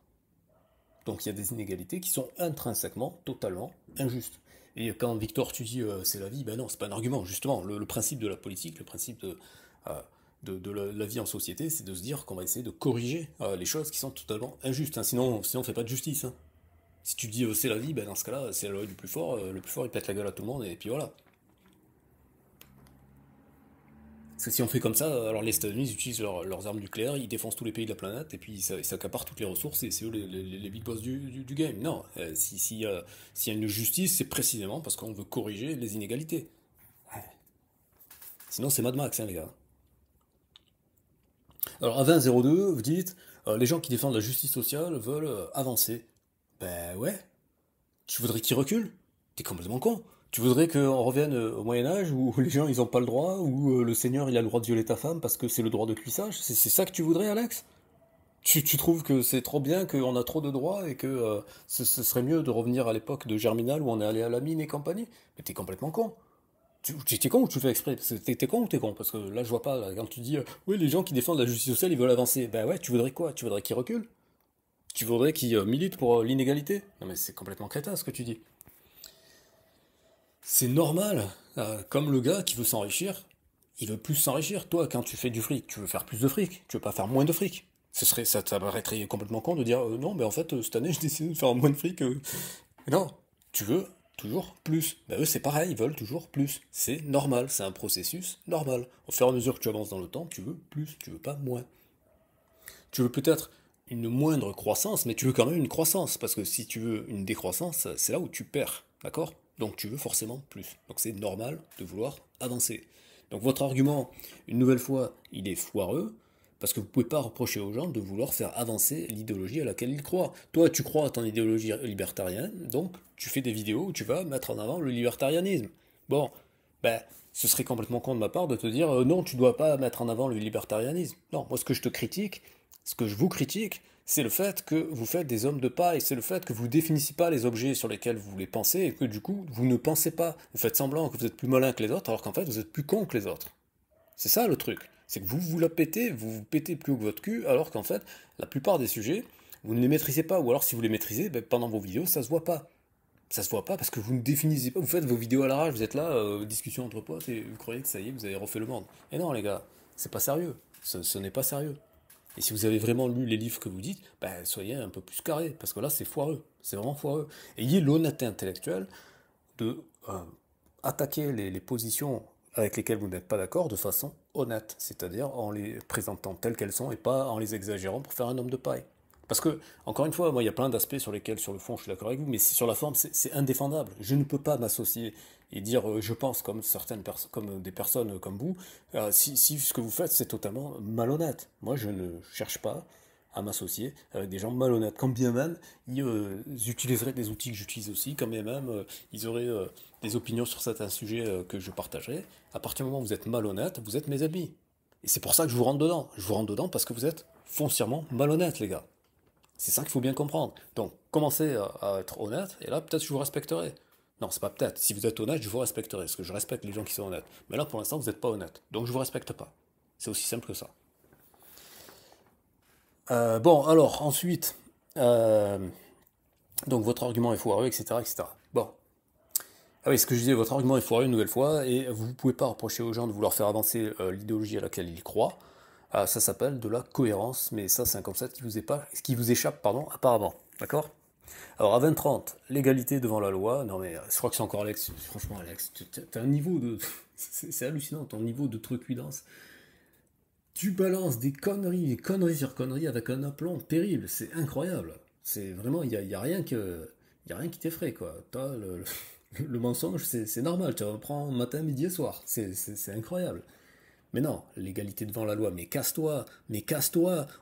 Donc il y a des inégalités qui sont intrinsèquement, totalement injustes. Et quand Victor, tu dis c'est la vie, ben non, c'est pas un argument. Justement, le principe de la politique, le principe euh, de la vie en société, c'est de se dire qu'on va essayer de corriger les choses qui sont totalement injustes, hein. Sinon on fait pas de justice, hein. Si tu dis c'est la vie, ben dans ce cas-là, c'est la loi du plus fort, le plus fort il pète la gueule à tout le monde, et puis voilà. Parce que si on fait comme ça, alors les États-Unis ils utilisent leurs armes nucléaires, ils défoncent tous les pays de la planète, et puis ils s'accaparent toutes les ressources, et c'est eux les big boss du game. Non, s'il y a une justice, c'est précisément parce qu'on veut corriger les inégalités. Ouais. Sinon c'est Mad Max, hein, les gars. Alors à 20-02, vous dites, les gens qui défendent la justice sociale veulent avancer. Ben ouais, tu voudrais qu'ils reculent? T'es complètement con. Tu voudrais qu'on revienne au Moyen-Âge où les gens ils ont pas le droit, où le Seigneur il a le droit de violer ta femme parce que c'est le droit de cuissage? C'est ça que tu voudrais, Alex? Tu trouves que c'est trop bien, qu'on a trop de droits et que ce serait mieux de revenir à l'époque de Germinal où on est allé à la mine et compagnie? Mais t'es complètement con. T'es con ou tu fais exprès? T'es con ou t'es con? Parce que là je vois pas, là, quand tu dis oui les gens qui défendent la justice sociale ils veulent avancer. Ben ouais, tu voudrais quoi? Tu voudrais qu'ils reculent? Tu voudrais qu'ils militent pour l'inégalité? Non mais c'est complètement crétin ce que tu dis. C'est normal. Comme le gars qui veut s'enrichir, il veut plus s'enrichir. Toi, quand tu fais du fric, tu veux faire plus de fric. Tu veux pas faire moins de fric. Ça paraîtrait complètement con de dire non, mais en fait, cette année, j'ai décidé de faire moins de fric. Non, tu veux toujours plus. Ben eux, c'est pareil, ils veulent toujours plus. C'est normal, c'est un processus normal. Au fur et à mesure que tu avances dans le temps, tu veux plus, tu veux pas moins. Tu veux peut-être une moindre croissance, mais tu veux quand même une croissance, parce que si tu veux une décroissance, c'est là où tu perds, d'accord? Donc tu veux forcément plus. Donc c'est normal de vouloir avancer. Donc votre argument, une nouvelle fois, il est foireux, parce que vous ne pouvez pas reprocher aux gens de vouloir faire avancer l'idéologie à laquelle ils croient. Toi, tu crois à ton idéologie libertarienne, donc tu fais des vidéos où tu vas mettre en avant le libertarianisme. Bon, ben, ce serait complètement con de ma part de te dire non, tu dois pas mettre en avant le libertarianisme. Non, moi ce que je te critique, ce que je vous critique, c'est le fait que vous faites des hommes de paille, c'est le fait que vous ne définissez pas les objets sur lesquels vous voulez penser et que du coup, vous ne pensez pas. Vous faites semblant que vous êtes plus malin que les autres alors qu'en fait, vous êtes plus con que les autres. C'est ça le truc. C'est que vous vous la pétez, vous vous pétez plus haut que votre cul alors qu'en fait, la plupart des sujets, vous ne les maîtrisez pas. Ou alors si vous les maîtrisez, ben, pendant vos vidéos, ça se voit pas. Ça se voit pas parce que vous ne définissez pas, vous faites vos vidéos à l'arrache, vous êtes là, discussion entre potes, et vous croyez que ça y est, vous avez refait le monde. Et non les gars, c'est pas sérieux. Ce n'est pas sérieux. Et si vous avez vraiment lu les livres que vous dites, ben, soyez un peu plus carré, parce que là c'est foireux, c'est vraiment foireux. Ayez l'honnêteté intellectuelle de attaquer les positions avec lesquelles vous n'êtes pas d'accord de façon honnête, c'est-à-dire en les présentant telles qu'elles sont et pas en les exagérant pour faire un homme de paille. Parce que, encore une fois, moi, il y a plein d'aspects sur lesquels, sur le fond, je suis d'accord avec vous, mais sur la forme, c'est indéfendable. Je ne peux pas m'associer et dire je pense comme certaines personnes, comme des personnes comme vous, si ce que vous faites, c'est totalement malhonnête. Moi, je ne cherche pas à m'associer avec des gens malhonnêtes. Quand bien même, ils utiliseraient des outils que j'utilise aussi, quand bien même, ils auraient des opinions sur certains sujets que je partagerais. À partir du moment où vous êtes malhonnête, vous êtes mes amis. Et c'est pour ça que je vous rentre dedans. Je vous rentre dedans parce que vous êtes foncièrement malhonnête, les gars. C'est ça qu'il faut bien comprendre. Donc, commencez à être honnête, et là, peut-être je vous respecterai. Non, c'est pas peut-être. Si vous êtes honnête, je vous respecterai, parce que je respecte les gens qui sont honnêtes. Mais là, pour l'instant, vous n'êtes pas honnête. Donc, je vous respecte pas. C'est aussi simple que ça. Bon, alors, ensuite, euh, donc votre argument est foireux, etc., etc. Bon. Ah oui, ce que je disais, votre argument est foireux une nouvelle fois, et vous ne pouvez pas reprocher aux gens de vouloir faire avancer l'idéologie à laquelle ils croient. Ça s'appelle de la cohérence, mais ça, c'est un concept qui vous échappe, pardon, apparemment. D'accord? Alors à 20-30, l'égalité devant la loi. Non mais je crois que c'est encore Alex. Franchement Alex, t'as un niveau de... C'est hallucinant ton niveau de truculence. Tu balances des conneries sur conneries avec un aplomb terrible. C'est incroyable. C'est vraiment, y a rien y a rien qui t'effraie quoi. Le mensonge, c'est normal. Tu reprends matin, midi et soir. C'est incroyable. Mais non, l'égalité devant la loi. Mais casse-toi.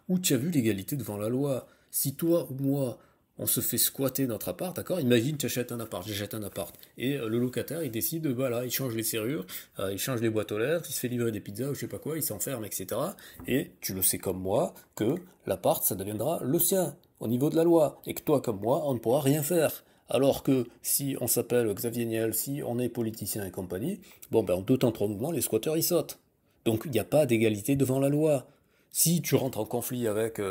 Où tu as vu l'égalité devant la loi? Si toi ou moi, on se fait squatter notre appart, d'accord? Imagine, tu achètes un appart, j'achète un appart. Et le locataire, il décide, voilà, il change les serrures, il change les boîtes aux lettres, il se fait livrer des pizzas ou je sais pas quoi, il s'enferme, etc. Et tu le sais comme moi que l'appart, ça deviendra le sien, au niveau de la loi. Et que toi comme moi, on ne pourra rien faire. Alors que si on s'appelle Xavier Niel, si on est politicien et compagnie, bon ben en deux temps trois mouvements, les squatteurs ils sautent. Donc il n'y a pas d'égalité devant la loi. Si tu rentres en conflit avec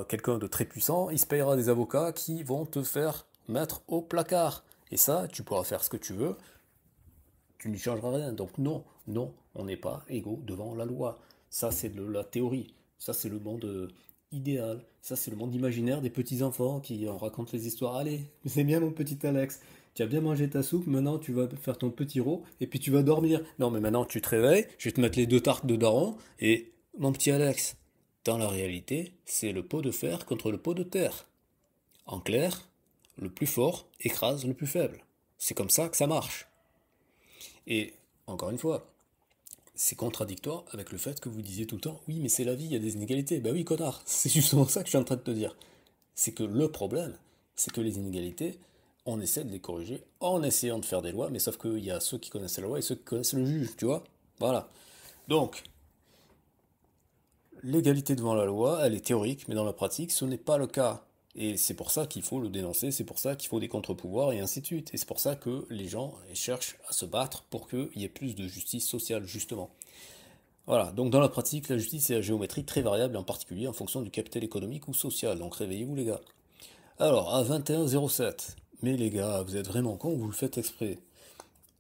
quelqu'un de très puissant, il se payera des avocats qui vont te faire mettre au placard. Et ça, tu pourras faire ce que tu veux, tu n'y changeras rien. Donc non, non, on n'est pas égaux devant la loi. Ça, c'est de la théorie. Ça, c'est le monde idéal. Ça, c'est le monde imaginaire des petits-enfants qui en racontent les histoires. Allez, c'est bien mon petit Alex. Tu as bien mangé ta soupe, maintenant tu vas faire ton petit rot et puis tu vas dormir. Non, mais maintenant tu te réveilles, je vais te mettre les deux tartes de daron et mon petit Alex, dans la réalité, c'est le pot de fer contre le pot de terre. En clair, le plus fort écrase le plus faible. C'est comme ça que ça marche. Et encore une fois, c'est contradictoire avec le fait que vous disiez tout le temps oui, mais c'est la vie, il y a des inégalités. Ben oui, connard, c'est justement ça que je suis en train de te dire. C'est que le problème, c'est que les inégalités, on essaie de les corriger en essayant de faire des lois, mais sauf qu'il y a ceux qui connaissent la loi et ceux qui connaissent le juge, tu vois? Voilà. Donc, l'égalité devant la loi, elle est théorique, mais dans la pratique, ce n'est pas le cas. Et c'est pour ça qu'il faut le dénoncer, c'est pour ça qu'il faut des contre-pouvoirs et ainsi de suite. Et c'est pour ça que les gens cherchent à se battre pour qu'il y ait plus de justice sociale, justement. Voilà, donc dans la pratique, la justice est la géométrie très variable, en particulier en fonction du capital économique ou social. Donc réveillez-vous les gars. Alors, à 21h07, mais les gars, vous êtes vraiment cons, vous le faites exprès.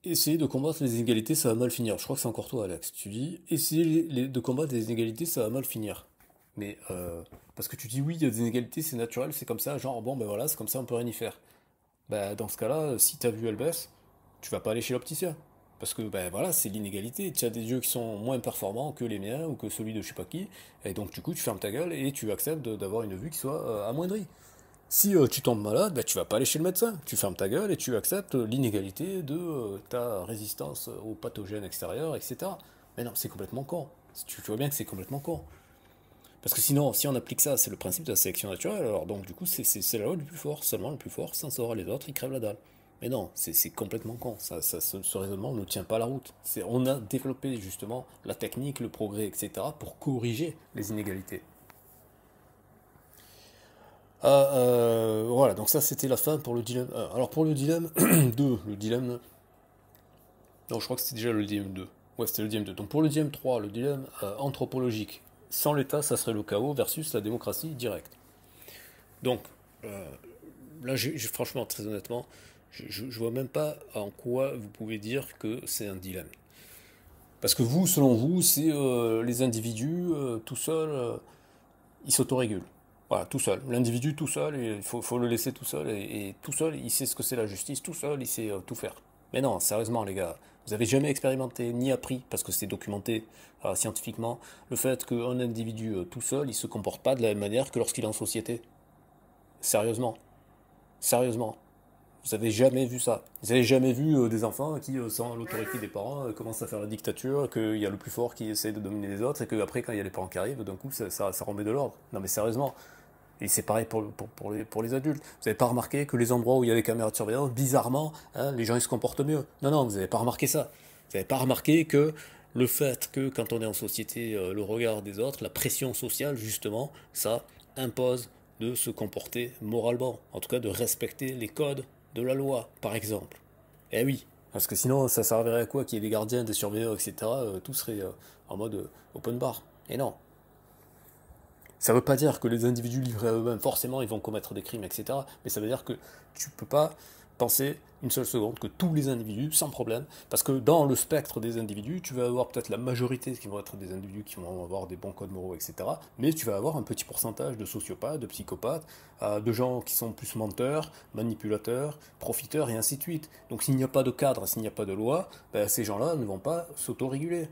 Essayer de combattre les inégalités, ça va mal finir. Je crois que c'est encore toi, Alex. Tu dis, essayer de combattre les inégalités, ça va mal finir. Mais, parce que tu dis, oui, il y a des inégalités, c'est naturel, c'est comme ça, genre, bon, ben voilà, c'est comme ça, on peut rien y faire. Bah, dans ce cas-là, si ta vue, elle baisse, tu vas pas aller chez l'opticien. Parce que, ben voilà, c'est l'inégalité. Tu as des yeux qui sont moins performants que les miens ou que celui de je sais pas qui. Et donc, du coup, tu fermes ta gueule et tu acceptes d'avoir une vue qui soit amoindrie. Si tu tombes malade, bah, tu vas pas aller chez le médecin. Tu fermes ta gueule et tu acceptes l'inégalité de ta résistance aux pathogènes extérieurs, etc. Mais non, c'est complètement con. Tu vois bien que c'est complètement con. Parce que sinon, si on applique ça, c'est le principe de la sélection naturelle. Alors donc, du coup, c'est la loi du plus fort. Seulement le plus fort s'en sort. Les autres, ils crèvent la dalle. Mais non, c'est complètement con. Ce raisonnement ne tient pas la route. On a développé justement la technique, le progrès, etc. pour corriger les inégalités. Voilà, donc ça c'était la fin pour le dilemme 1. Alors pour le dilemme 2, le dilemme... Non, je crois que c'était déjà le dilemme 2. Ouais, c'était le dilemme 2. Donc pour le dilemme 3, le dilemme anthropologique. Sans l'État, ça serait le chaos versus la démocratie directe. Donc, euh, là, franchement, très honnêtement, je vois même pas en quoi vous pouvez dire que c'est un dilemme. Parce que vous, selon vous, c'est les individus tout seuls, ils s'autorégulent. Voilà, tout seul. L'individu tout seul, faut le laisser tout seul, et tout seul, il sait ce que c'est la justice, tout seul, il sait tout faire. Mais non, sérieusement, les gars, vous avez jamais expérimenté ni appris, parce que c'est documenté scientifiquement, le fait qu'un individu tout seul, il se comporte pas de la même manière que lorsqu'il est en société. Sérieusement, sérieusement. Vous avez jamais vu ça. Vous avez jamais vu des enfants qui, sans l'autorité des parents, commencent à faire la dictature, qu'il y a le plus fort qui essaie de dominer les autres, et qu'après, quand il y a les parents qui arrivent, d'un coup, ça remet de l'ordre. Non mais sérieusement. Et c'est pareil pour les adultes. Vous n'avez pas remarqué que les endroits où il y a des caméras de surveillance, bizarrement, hein, les gens ils se comportent mieux. Non, non, vous n'avez pas remarqué ça. Vous n'avez pas remarqué que le fait que quand on est en société, le regard des autres, la pression sociale, justement, ça impose de se comporter moralement. En tout cas, de respecter les codes de la loi, par exemple. Eh oui, parce que sinon, ça servirait à quoi qu'il y ait des gardiens, des surveillants, etc. Tout serait en mode open bar. Et non. Ça ne veut pas dire que les individus livrés à eux-mêmes, forcément, ils vont commettre des crimes, etc. Mais ça veut dire que tu ne peux pas penser une seule seconde que tous les individus, sans problème, parce que dans le spectre des individus, tu vas avoir peut-être la majorité qui vont être des individus qui vont avoir des bons codes moraux, etc. Mais tu vas avoir un petit pourcentage de sociopathes, de psychopathes, de gens qui sont plus menteurs, manipulateurs, profiteurs, et ainsi de suite. Donc s'il n'y a pas de cadre, s'il n'y a pas de loi, ben, ces gens-là ne vont pas s'autoréguler.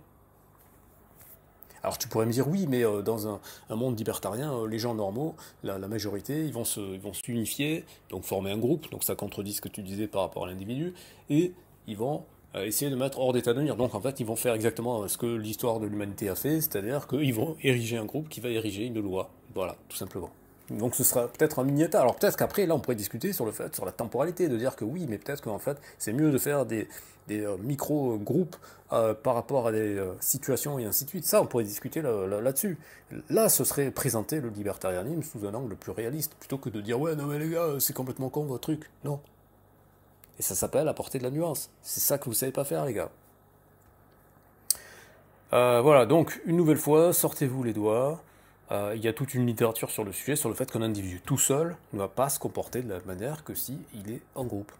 Alors tu pourrais me dire oui, mais dans un monde libertarien, les gens normaux, la majorité, ils vont s'unifier, donc former un groupe, donc ça contredit ce que tu disais par rapport à l'individu, et ils vont essayer de mettre hors d'état de nuire. Donc en fait, ils vont faire exactement ce que l'histoire de l'humanité a fait, c'est-à-dire qu'ils vont ériger un groupe qui va ériger une loi. Voilà, tout simplement. Donc ce sera peut-être un mini-état. Alors peut-être qu'après, là, on pourrait discuter sur le fait, sur la temporalité, de dire que oui, mais peut-être qu'en fait, c'est mieux de faire des micro-groupes par rapport à des situations et ainsi de suite. Ça, on pourrait discuter là-dessus. Là, ce serait présenter le libertarianisme sous un angle plus réaliste, plutôt que de dire ouais, non mais les gars, c'est complètement con votre truc. Non. Et ça s'appelle apporter de la nuance. C'est ça que vous savez pas faire, les gars. Voilà, donc une nouvelle fois, sortez-vous les doigts. Il y a toute une littérature sur le sujet, sur le fait qu'un individu tout seul ne va pas se comporter de la même manière que si il est en groupe.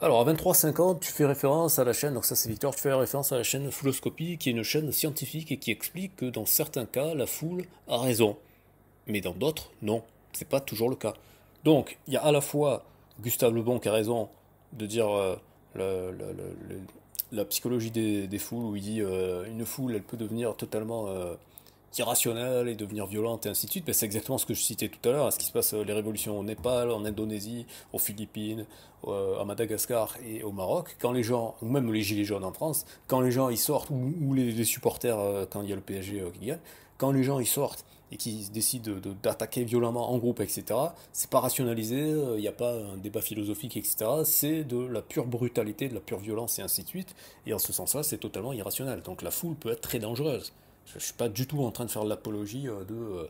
Alors à 23h50, tu fais référence à la chaîne, donc ça c'est Victor, tu fais référence à la chaîne Fouloscopie, qui est une chaîne scientifique et qui explique que dans certains cas, la foule a raison. Mais dans d'autres, non. C'est pas toujours le cas. Donc, il y a à la fois Gustave Le Bon qui a raison de dire la psychologie des foules, où il dit une foule, elle peut devenir totalement irrationnelle et devenir violente et ainsi de suite. Ben, c'est exactement ce que je citais tout à l'heure, ce qui se passe les révolutions au Népal, en Indonésie, aux Philippines, à Madagascar et au Maroc. Quand les gens, ou même les gilets jaunes en France, quand les gens ils sortent, ou les supporters quand il y a le PSG qui gagne, quand les gens ils sortent et qui décident d'attaquer violemment en groupe, etc., c'est pas rationalisé, il n'y a pas un débat philosophique, etc., c'est de la pure brutalité, de la pure violence, et ainsi de suite, et en ce sens-là, c'est totalement irrationnel. Donc la foule peut être très dangereuse. Je ne suis pas du tout en train de faire l'apologie de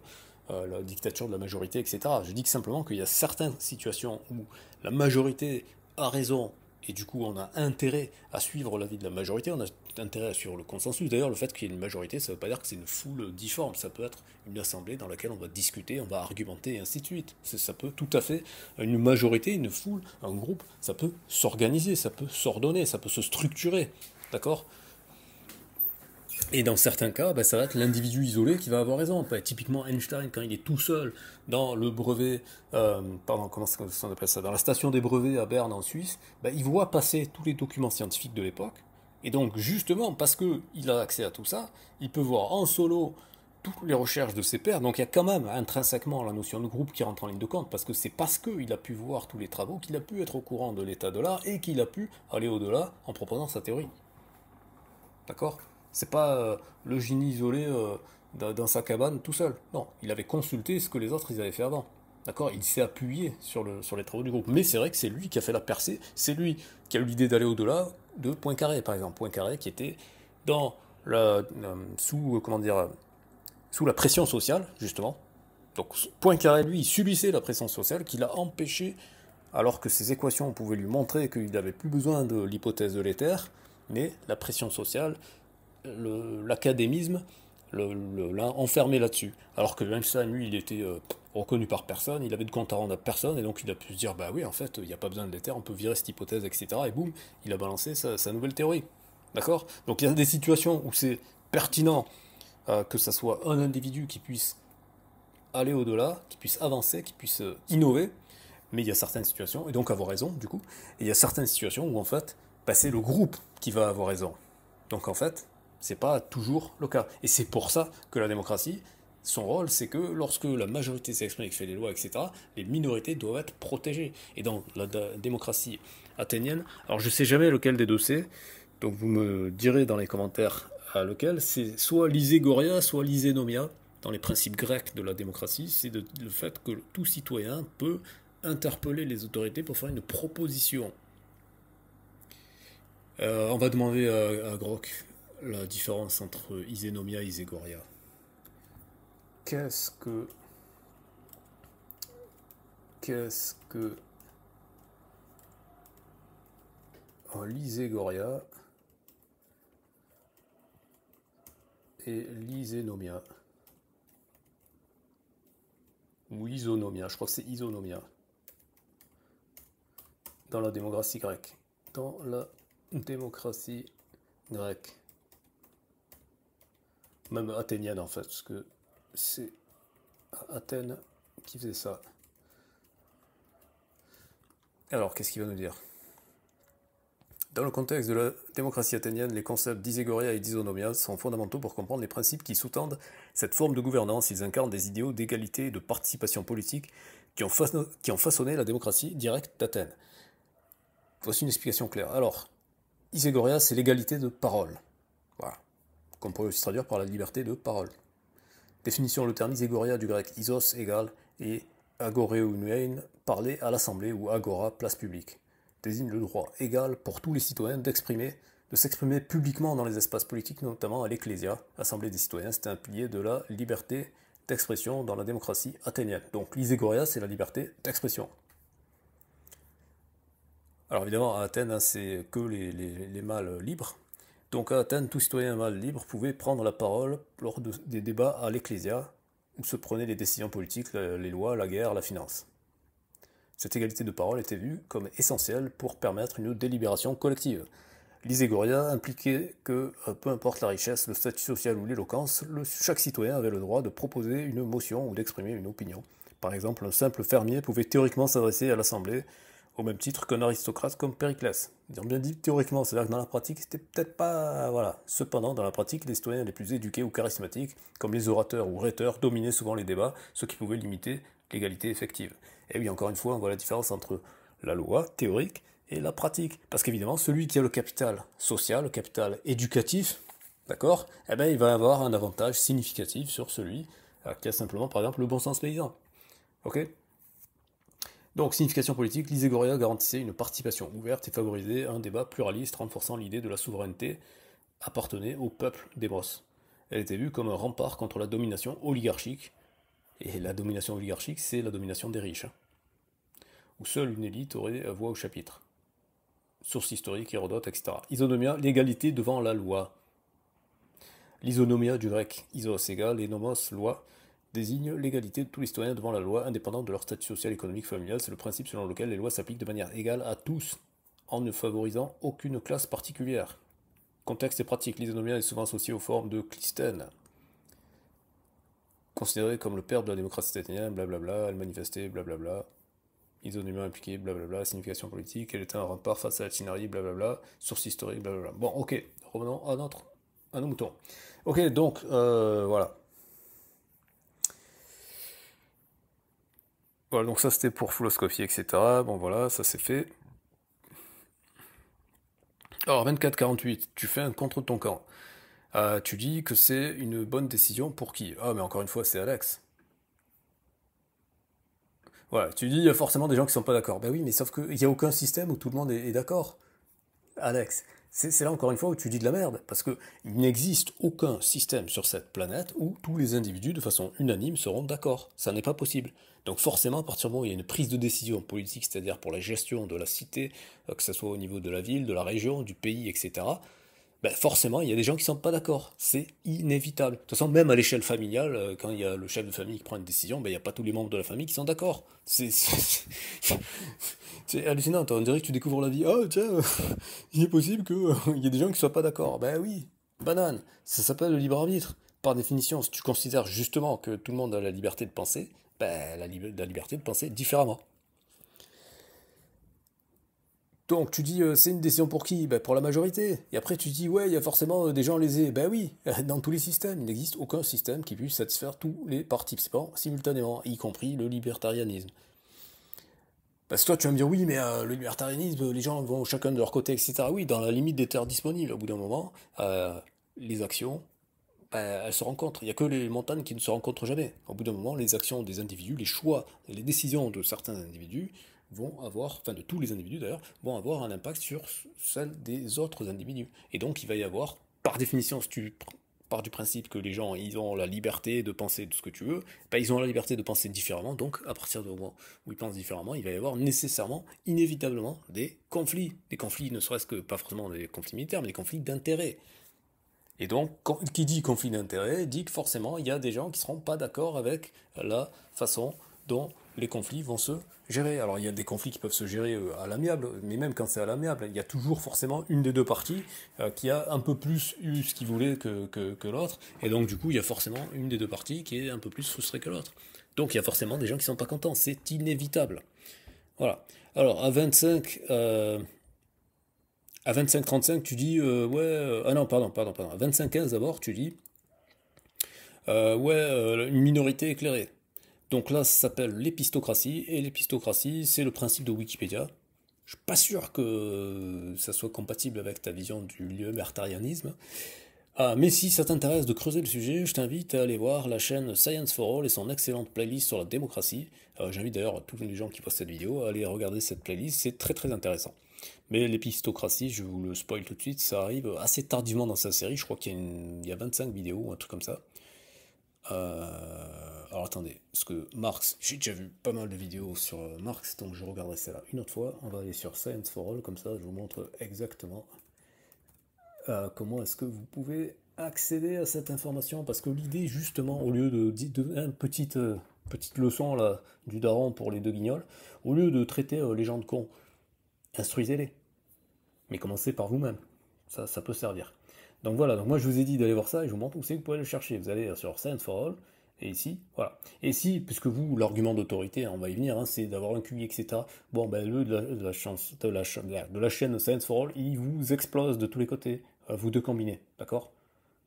la dictature de la majorité, etc. Je dis que simplement qu'il y a certaines situations où la majorité a raison, et du coup on a intérêt à suivre l'avis de la majorité, on a intérêt à suivre le consensus. D'ailleurs, le fait qu'il y ait une majorité, ça ne veut pas dire que c'est une foule difforme, ça peut être une assemblée dans laquelle on va discuter, on va argumenter, et ainsi de suite. Ça peut tout à fait, une majorité, une foule, un groupe, ça peut s'organiser, ça peut s'ordonner, ça peut se structurer, d'accord? Et dans certains cas, ben, ça va être l'individu isolé qui va avoir raison. Ben, typiquement Einstein, quand il est tout seul dans le brevet, comment on appelle ça, dans la station des brevets à Berne en Suisse, ben, il voit passer tous les documents scientifiques de l'époque. Et donc justement, parce qu'il a accès à tout ça, il peut voir en solo toutes les recherches de ses pairs. Donc il y a quand même intrinsèquement la notion de groupe qui rentre en ligne de compte, parce que c'est parce qu'il a pu voir tous les travaux qu'il a pu être au courant de l'état de l'art et qu'il a pu aller au-delà en proposant sa théorie. D'accord? C'est pas le génie isolé dans sa cabane tout seul. Non, il avait consulté ce que les autres ils avaient fait avant. D'accord? Il s'est appuyé sur les travaux du groupe. Mais c'est vrai que c'est lui qui a fait la percée, c'est lui qui a eu l'idée d'aller au-delà de Poincaré, par exemple. Poincaré qui était dans comment dire, sous la pression sociale, justement. Donc Poincaré, lui, il subissait la pression sociale qui l'a empêché, alors que ses équations pouvaient lui montrer qu'il n'avait plus besoin de l'hypothèse de l'éther, mais la pression sociale, l'académisme l'a enfermé là-dessus. Alors que Einstein, lui, il était reconnu par personne, il avait de compte à rendre à personne, et donc il a pu se dire, bah oui, en fait, il n'y a pas besoin de l'éther, on peut virer cette hypothèse, etc. Et boum, il a balancé sa nouvelle théorie. D'accord? Donc il y a des situations où c'est pertinent que ça soit un individu qui puisse aller au-delà, qui puisse avancer, qui puisse innover, mais il y a certaines situations, et donc avoir raison, du coup, et il y a certaines situations où, en fait, bah, c'est le groupe qui va avoir raison. Donc, en fait, c'est pas toujours le cas. Et c'est pour ça que la démocratie, son rôle, c'est que lorsque la majorité s'exprime et fait des lois, etc., les minorités doivent être protégées. Et dans la démocratie athénienne, alors je sais jamais lequel des deux c'est, donc vous me direz dans les commentaires à lequel, c'est soit l'iségoria, soit l'isénomia, dans les principes grecs de la démocratie, c'est le fait que tout citoyen peut interpeller les autorités pour faire une proposition. On va demander à Grok la différence entre isénomia et iségoria. Qu'est-ce que l'iségoria et l'isénomia? Ou isonomia, je crois que c'est isonomia. Dans la démocratie grecque. Dans la démocratie grecque. Même athénienne en fait, parce que c'est Athènes qui faisait ça. Alors, qu'est-ce qu'il va nous dire? Dans le contexte de la démocratie athénienne, les concepts d'iségoria et d'isonomia sont fondamentaux pour comprendre les principes qui sous-tendent cette forme de gouvernance. Ils incarnent des idéaux d'égalité et de participation politique qui ont façonné la démocratie directe d'Athènes. Voici une explication claire. Alors, iségoria, c'est l'égalité de parole. Voilà. Qu'on pourrait aussi traduire par la liberté de parole. Définition, le terme iségoria du grec isos, égal, et agoreunein, parler à l'assemblée ou agora, place publique, désigne le droit égal pour tous les citoyens de s'exprimer publiquement dans les espaces politiques, notamment à l'ecclésia, assemblée des citoyens. C'est un pilier de la liberté d'expression dans la démocratie athénienne. Donc l'iségoria, c'est la liberté d'expression. Alors évidemment, à Athènes, hein, c'est que les mâles libres. Donc à Athènes, tout citoyen mâle libre pouvait prendre la parole lors des débats à l'ecclésia, où se prenaient les décisions politiques, les lois, la guerre, la finance. Cette égalité de parole était vue comme essentielle pour permettre une délibération collective. L'iségoria impliquait que, peu importe la richesse, le statut social ou l'éloquence, chaque citoyen avait le droit de proposer une motion ou d'exprimer une opinion. Par exemple, un simple fermier pouvait théoriquement s'adresser à l'Assemblée au même titre qu'un aristocrate comme Périclès. Bien dit théoriquement, c'est-à-dire que dans la pratique, c'était peut-être pas... Voilà. Cependant, dans la pratique, les citoyens les plus éduqués ou charismatiques, comme les orateurs ou rhéteurs, dominaient souvent les débats, ce qui pouvait limiter l'égalité effective. Et oui, encore une fois, on voit la différence entre la loi théorique et la pratique. Parce qu'évidemment, celui qui a le capital social, le capital éducatif, d'accord, eh ben, il va avoir un avantage significatif sur celui qui a simplement, par exemple, le bon sens paysan. Ok. Donc, signification politique, l'Iségoria garantissait une participation ouverte et favorisait un débat pluraliste, renforçant l'idée de la souveraineté appartenait au peuple d'Emos. Elle était vue comme un rempart contre la domination oligarchique, et la domination oligarchique, c'est la domination des riches, hein, où seule une élite aurait voix au chapitre. Source historique, Hérodote, etc. Isonomia, l'égalité devant la loi. L'isonomia du grec isos égale et nomos loi désigne l'égalité de tous les citoyens devant la loi, indépendamment de leur statut social, économique, familial. C'est le principe selon lequel les lois s'appliquent de manière égale à tous, en ne favorisant aucune classe particulière. Contexte et pratique, l'isonomia est souvent associée aux formes de Clisthène, considéré comme le père de la démocratie athénienne, blablabla, elle manifestait, blablabla. Isonomia impliquée, blablabla, signification politique, elle était un rempart face à la tinerie, blablabla, source historique, blablabla. Bon, ok, revenons à nos moutons. Ok, donc, voilà. Voilà, donc ça c'était pour Fouloscopie, etc. Bon voilà, ça c'est fait. Alors 24-48, tu fais un contre ton camp. Tu dis que c'est une bonne décision pour qui? Ah mais encore une fois c'est Alex. Voilà, tu dis il y a forcément des gens qui sont pas d'accord. Ben oui, mais sauf qu'il n'y a aucun système où tout le monde est d'accord. Alex, c'est là encore une fois où tu dis de la merde, parce qu'il n'existe aucun système sur cette planète où tous les individus de façon unanime seront d'accord. Ça n'est pas possible. Donc forcément, à partir du moment où il y a une prise de décision politique, c'est-à-dire pour la gestion de la cité, que ce soit au niveau de la ville, de la région, du pays, etc., ben forcément, il y a des gens qui ne sont pas d'accord. C'est inévitable. De toute façon, même à l'échelle familiale, quand il y a le chef de famille qui prend une décision, ben, il n'y a pas tous les membres de la famille qui sont d'accord. C'est hallucinant. On dirait que tu découvres la vie. Oh, tiens, il est possible qu'il y ait des gens qui ne soient pas d'accord. Ben oui, banane. Ça s'appelle le libre arbitre. Par définition, si tu considères justement que tout le monde a la liberté de penser, ben, la liberté de penser différemment. Donc tu dis c'est une décision pour qui? Ben, pour la majorité. Et après tu dis ouais, il y a forcément des gens lésés. Ben oui, dans tous les systèmes, il n'existe aucun système qui puisse satisfaire tous les participants simultanément, y compris le libertarianisme. Parce que toi tu vas me dire oui, mais le libertarianisme, les gens vont chacun de leur côté, etc. Oui, dans la limite des terres disponibles, au bout d'un moment, les actions, ben, elles se rencontrent. Il n'y a que les montagnes qui ne se rencontrent jamais. Au bout d'un moment, les actions des individus, les choix, les décisions de certains individus vont avoir, enfin de tous les individus d'ailleurs, vont avoir un impact sur celles des autres individus. Et donc il va y avoir, par définition, si tu pars du principe que les gens ils ont la liberté de penser de ce que tu veux, ben, ils ont la liberté de penser différemment, donc à partir du moment où ils pensent différemment, il va y avoir nécessairement, inévitablement, des conflits. Des conflits ne serait-ce que, pas forcément des conflits militaires, mais des conflits d'intérêts. Et donc, qui dit conflit d'intérêts, dit que forcément, il y a des gens qui ne seront pas d'accord avec la façon dont les conflits vont se gérer. Alors, il y a des conflits qui peuvent se gérer à l'amiable, mais même quand c'est à l'amiable, il y a toujours forcément une des deux parties qui a un peu plus eu ce qu'il voulait que l'autre, et donc du coup, il y a forcément une des deux parties qui est un peu plus frustrée que l'autre. Donc, il y a forcément des gens qui ne sont pas contents, c'est inévitable. Voilà. Alors, à 25-35, tu dis, ouais, ah non, pardon. À 25-15 d'abord, tu dis, ouais, une minorité éclairée. Donc là, ça s'appelle l'épistocratie, et l'épistocratie, c'est le principe de Wikipédia. Je suis pas sûr que ça soit compatible avec ta vision du libertarianisme. Ah, mais si ça t'intéresse de creuser le sujet, je t'invite à aller voir la chaîne Science for All et son excellente playlist sur la démocratie. J'invite d'ailleurs tous les gens qui postent cette vidéo à aller regarder cette playlist, c'est très très intéressant. Mais l'épistocratie, je vous le spoil tout de suite, ça arrive assez tardivement dans sa série, je crois qu'il y a 25 vidéos ou un truc comme ça. Alors attendez, parce que Marx, j'ai déjà vu pas mal de vidéos sur Marx, donc je regarderai celle-là une autre fois. On va aller sur Science for All, comme ça je vous montre exactement comment est-ce que vous pouvez accéder à cette information. Parce que l'idée, justement, au lieu de une petite leçon là, du daron pour les deux guignols, au lieu de traiter les gens de cons, instruisez-les. Mais commencez par vous-même. Ça peut servir. Donc voilà, donc moi je vous ai dit d'aller voir ça et je vous montre où c'est que vous pouvez le chercher. Vous allez sur Science for All, et ici, voilà. Et si, puisque vous, l'argument d'autorité, on va y venir, hein, c'est d'avoir un QI, etc. Bon, ben le de la chaîne Science for All, il vous explose de tous les côtés, vous deux combinés, d'accord?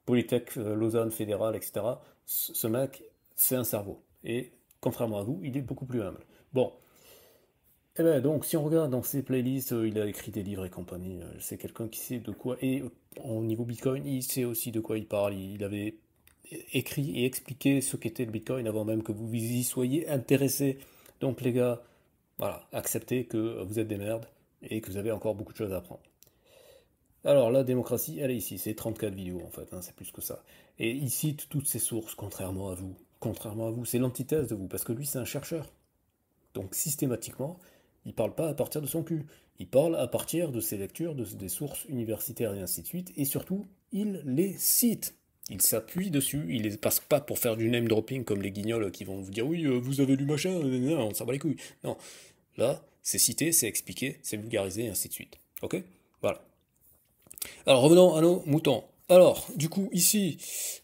Polytech, Lausanne, Fédéral, etc. Ce mec, c'est un cerveau. Et contrairement à vous, il est beaucoup plus humble. Bon, eh ben donc, si on regarde dans ses playlists, il a écrit des livres et compagnie. C'est quelqu'un qui sait de quoi. Et au niveau Bitcoin, il sait aussi de quoi il parle. Il avait écrit et expliqué ce qu'était le Bitcoin avant même que vous y soyez intéressé. Donc les gars, voilà, acceptez que vous êtes des merdes et que vous avez encore beaucoup de choses à apprendre. Alors la démocratie, elle est ici, c'est 34 vidéos en fait, hein, c'est plus que ça. Et il cite toutes ses sources, contrairement à vous. Contrairement à vous, c'est l'antithèse de vous, parce que lui c'est un chercheur. Donc systématiquement, il parle pas à partir de son cul. Il parle à partir de ses lectures, des sources universitaires et ainsi de suite, et surtout, il les cite. Il s'appuie dessus, il les passe pas pour faire du name dropping comme les guignols qui vont vous dire oui, vous avez lu machin, on s'en bat les couilles. Non, là, c'est cité, c'est expliqué, c'est vulgarisé et ainsi de suite. Ok? Voilà. Alors revenons à nos moutons. Alors, du coup, ici,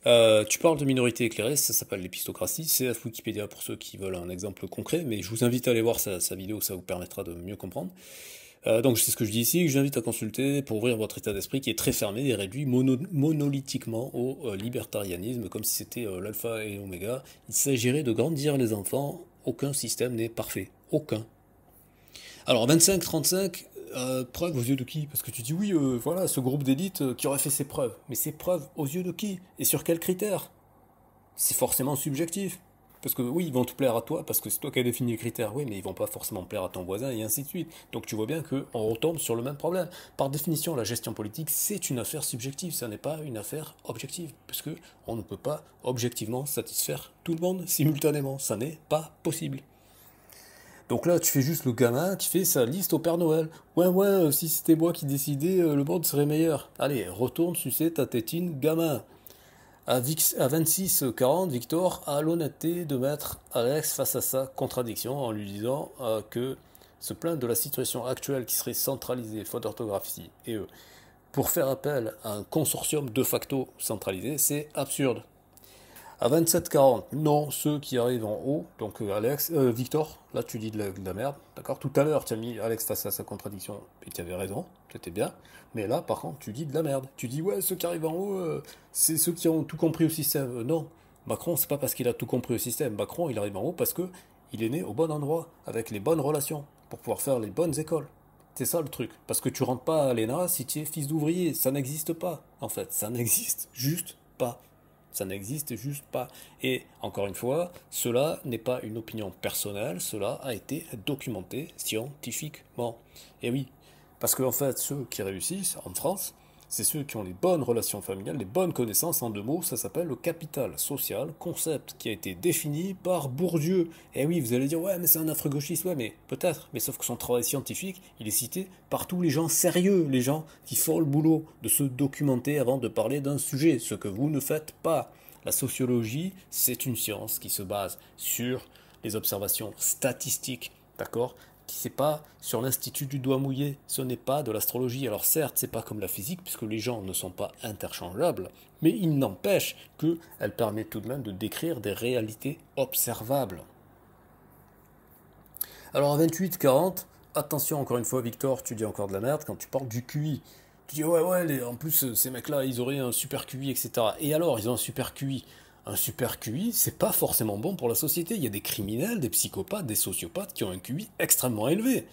tu parles de minorité éclairée, ça s'appelle l'épistocratie, c'est à Wikipédia pour ceux qui veulent un exemple concret, mais je vous invite à aller voir sa vidéo, ça vous permettra de mieux comprendre. Donc c'est ce que je dis ici, que j'invite à consulter pour ouvrir votre état d'esprit qui est très fermé et réduit monolithiquement au libertarianisme, comme si c'était l'alpha et l'oméga. Il s'agirait de grandir les enfants, aucun système n'est parfait, aucun. Alors 25-35, preuves aux yeux de qui? Parce que tu dis oui, voilà, ce groupe d'élite qui aurait fait ses preuves. Mais ses preuves aux yeux de qui? Et sur quels critères? C'est forcément subjectif. Parce que oui, ils vont te plaire à toi, parce que c'est toi qui as défini les critères, oui, mais ils vont pas forcément plaire à ton voisin, et ainsi de suite. Donc tu vois bien qu'on retombe sur le même problème. Par définition, la gestion politique, c'est une affaire subjective, ça n'est pas une affaire objective, puisque on ne peut pas objectivement satisfaire tout le monde simultanément, ça n'est pas possible. Donc là, tu fais juste le gamin qui fait sa liste au Père Noël. Ouais, si c'était moi qui décidais, le monde serait meilleur. Allez, retourne sucer ta tétine, gamin. À 26-40, Victor a l'honnêteté de mettre Alex face à sa contradiction en lui disant que se plaindre de la situation actuelle qui serait centralisée, faute d'orthographe ici, et pour faire appel à un consortium de facto centralisé, c'est absurde. À 27-40, non, ceux qui arrivent en haut, donc Victor, là tu dis de la merde, d'accord? Tout à l'heure tu as mis Alex face à sa contradiction et tu avais raison, c'était bien, mais là par contre tu dis de la merde. Tu dis ouais, ceux qui arrivent en haut, c'est ceux qui ont tout compris au système. Non, Macron c'est pas parce qu'il a tout compris au système, Macron il arrive en haut parce que il est né au bon endroit, avec les bonnes relations, pour pouvoir faire les bonnes écoles. C'est ça le truc, parce que tu rentres pas à l'ENA si tu es fils d'ouvrier, ça n'existe pas, en fait, ça n'existe juste pas. Ça n'existe juste pas. Et encore une fois, cela n'est pas une opinion personnelle, cela a été documenté scientifiquement. Et oui, parce qu'en fait, ceux qui réussissent en France, c'est ceux qui ont les bonnes relations familiales, les bonnes connaissances. En deux mots, ça s'appelle le capital social, concept qui a été défini par Bourdieu. Et oui, vous allez dire, ouais, mais c'est un affreux-gauchiste, ouais, mais peut-être, mais sauf que son travail scientifique, il est cité par tous les gens sérieux, les gens qui font le boulot de se documenter avant de parler d'un sujet, ce que vous ne faites pas. La sociologie, c'est une science qui se base sur les observations statistiques, d'accord? C'est pas sur l'institut du doigt mouillé, ce n'est pas de l'astrologie. Alors certes, c'est pas comme la physique puisque les gens ne sont pas interchangeables, mais il n'empêche qu'elle permet tout de même de décrire des réalités observables. Alors à 28-40, attention encore une fois Victor, tu dis encore de la merde quand tu parles du QI. Tu dis ouais, en plus ces mecs-là ils auraient un super QI, etc. Et alors ils ont un super QI. Un super QI, c'est pas forcément bon pour la société. Il y a des criminels, des psychopathes, des sociopathes qui ont un QI extrêmement élevé.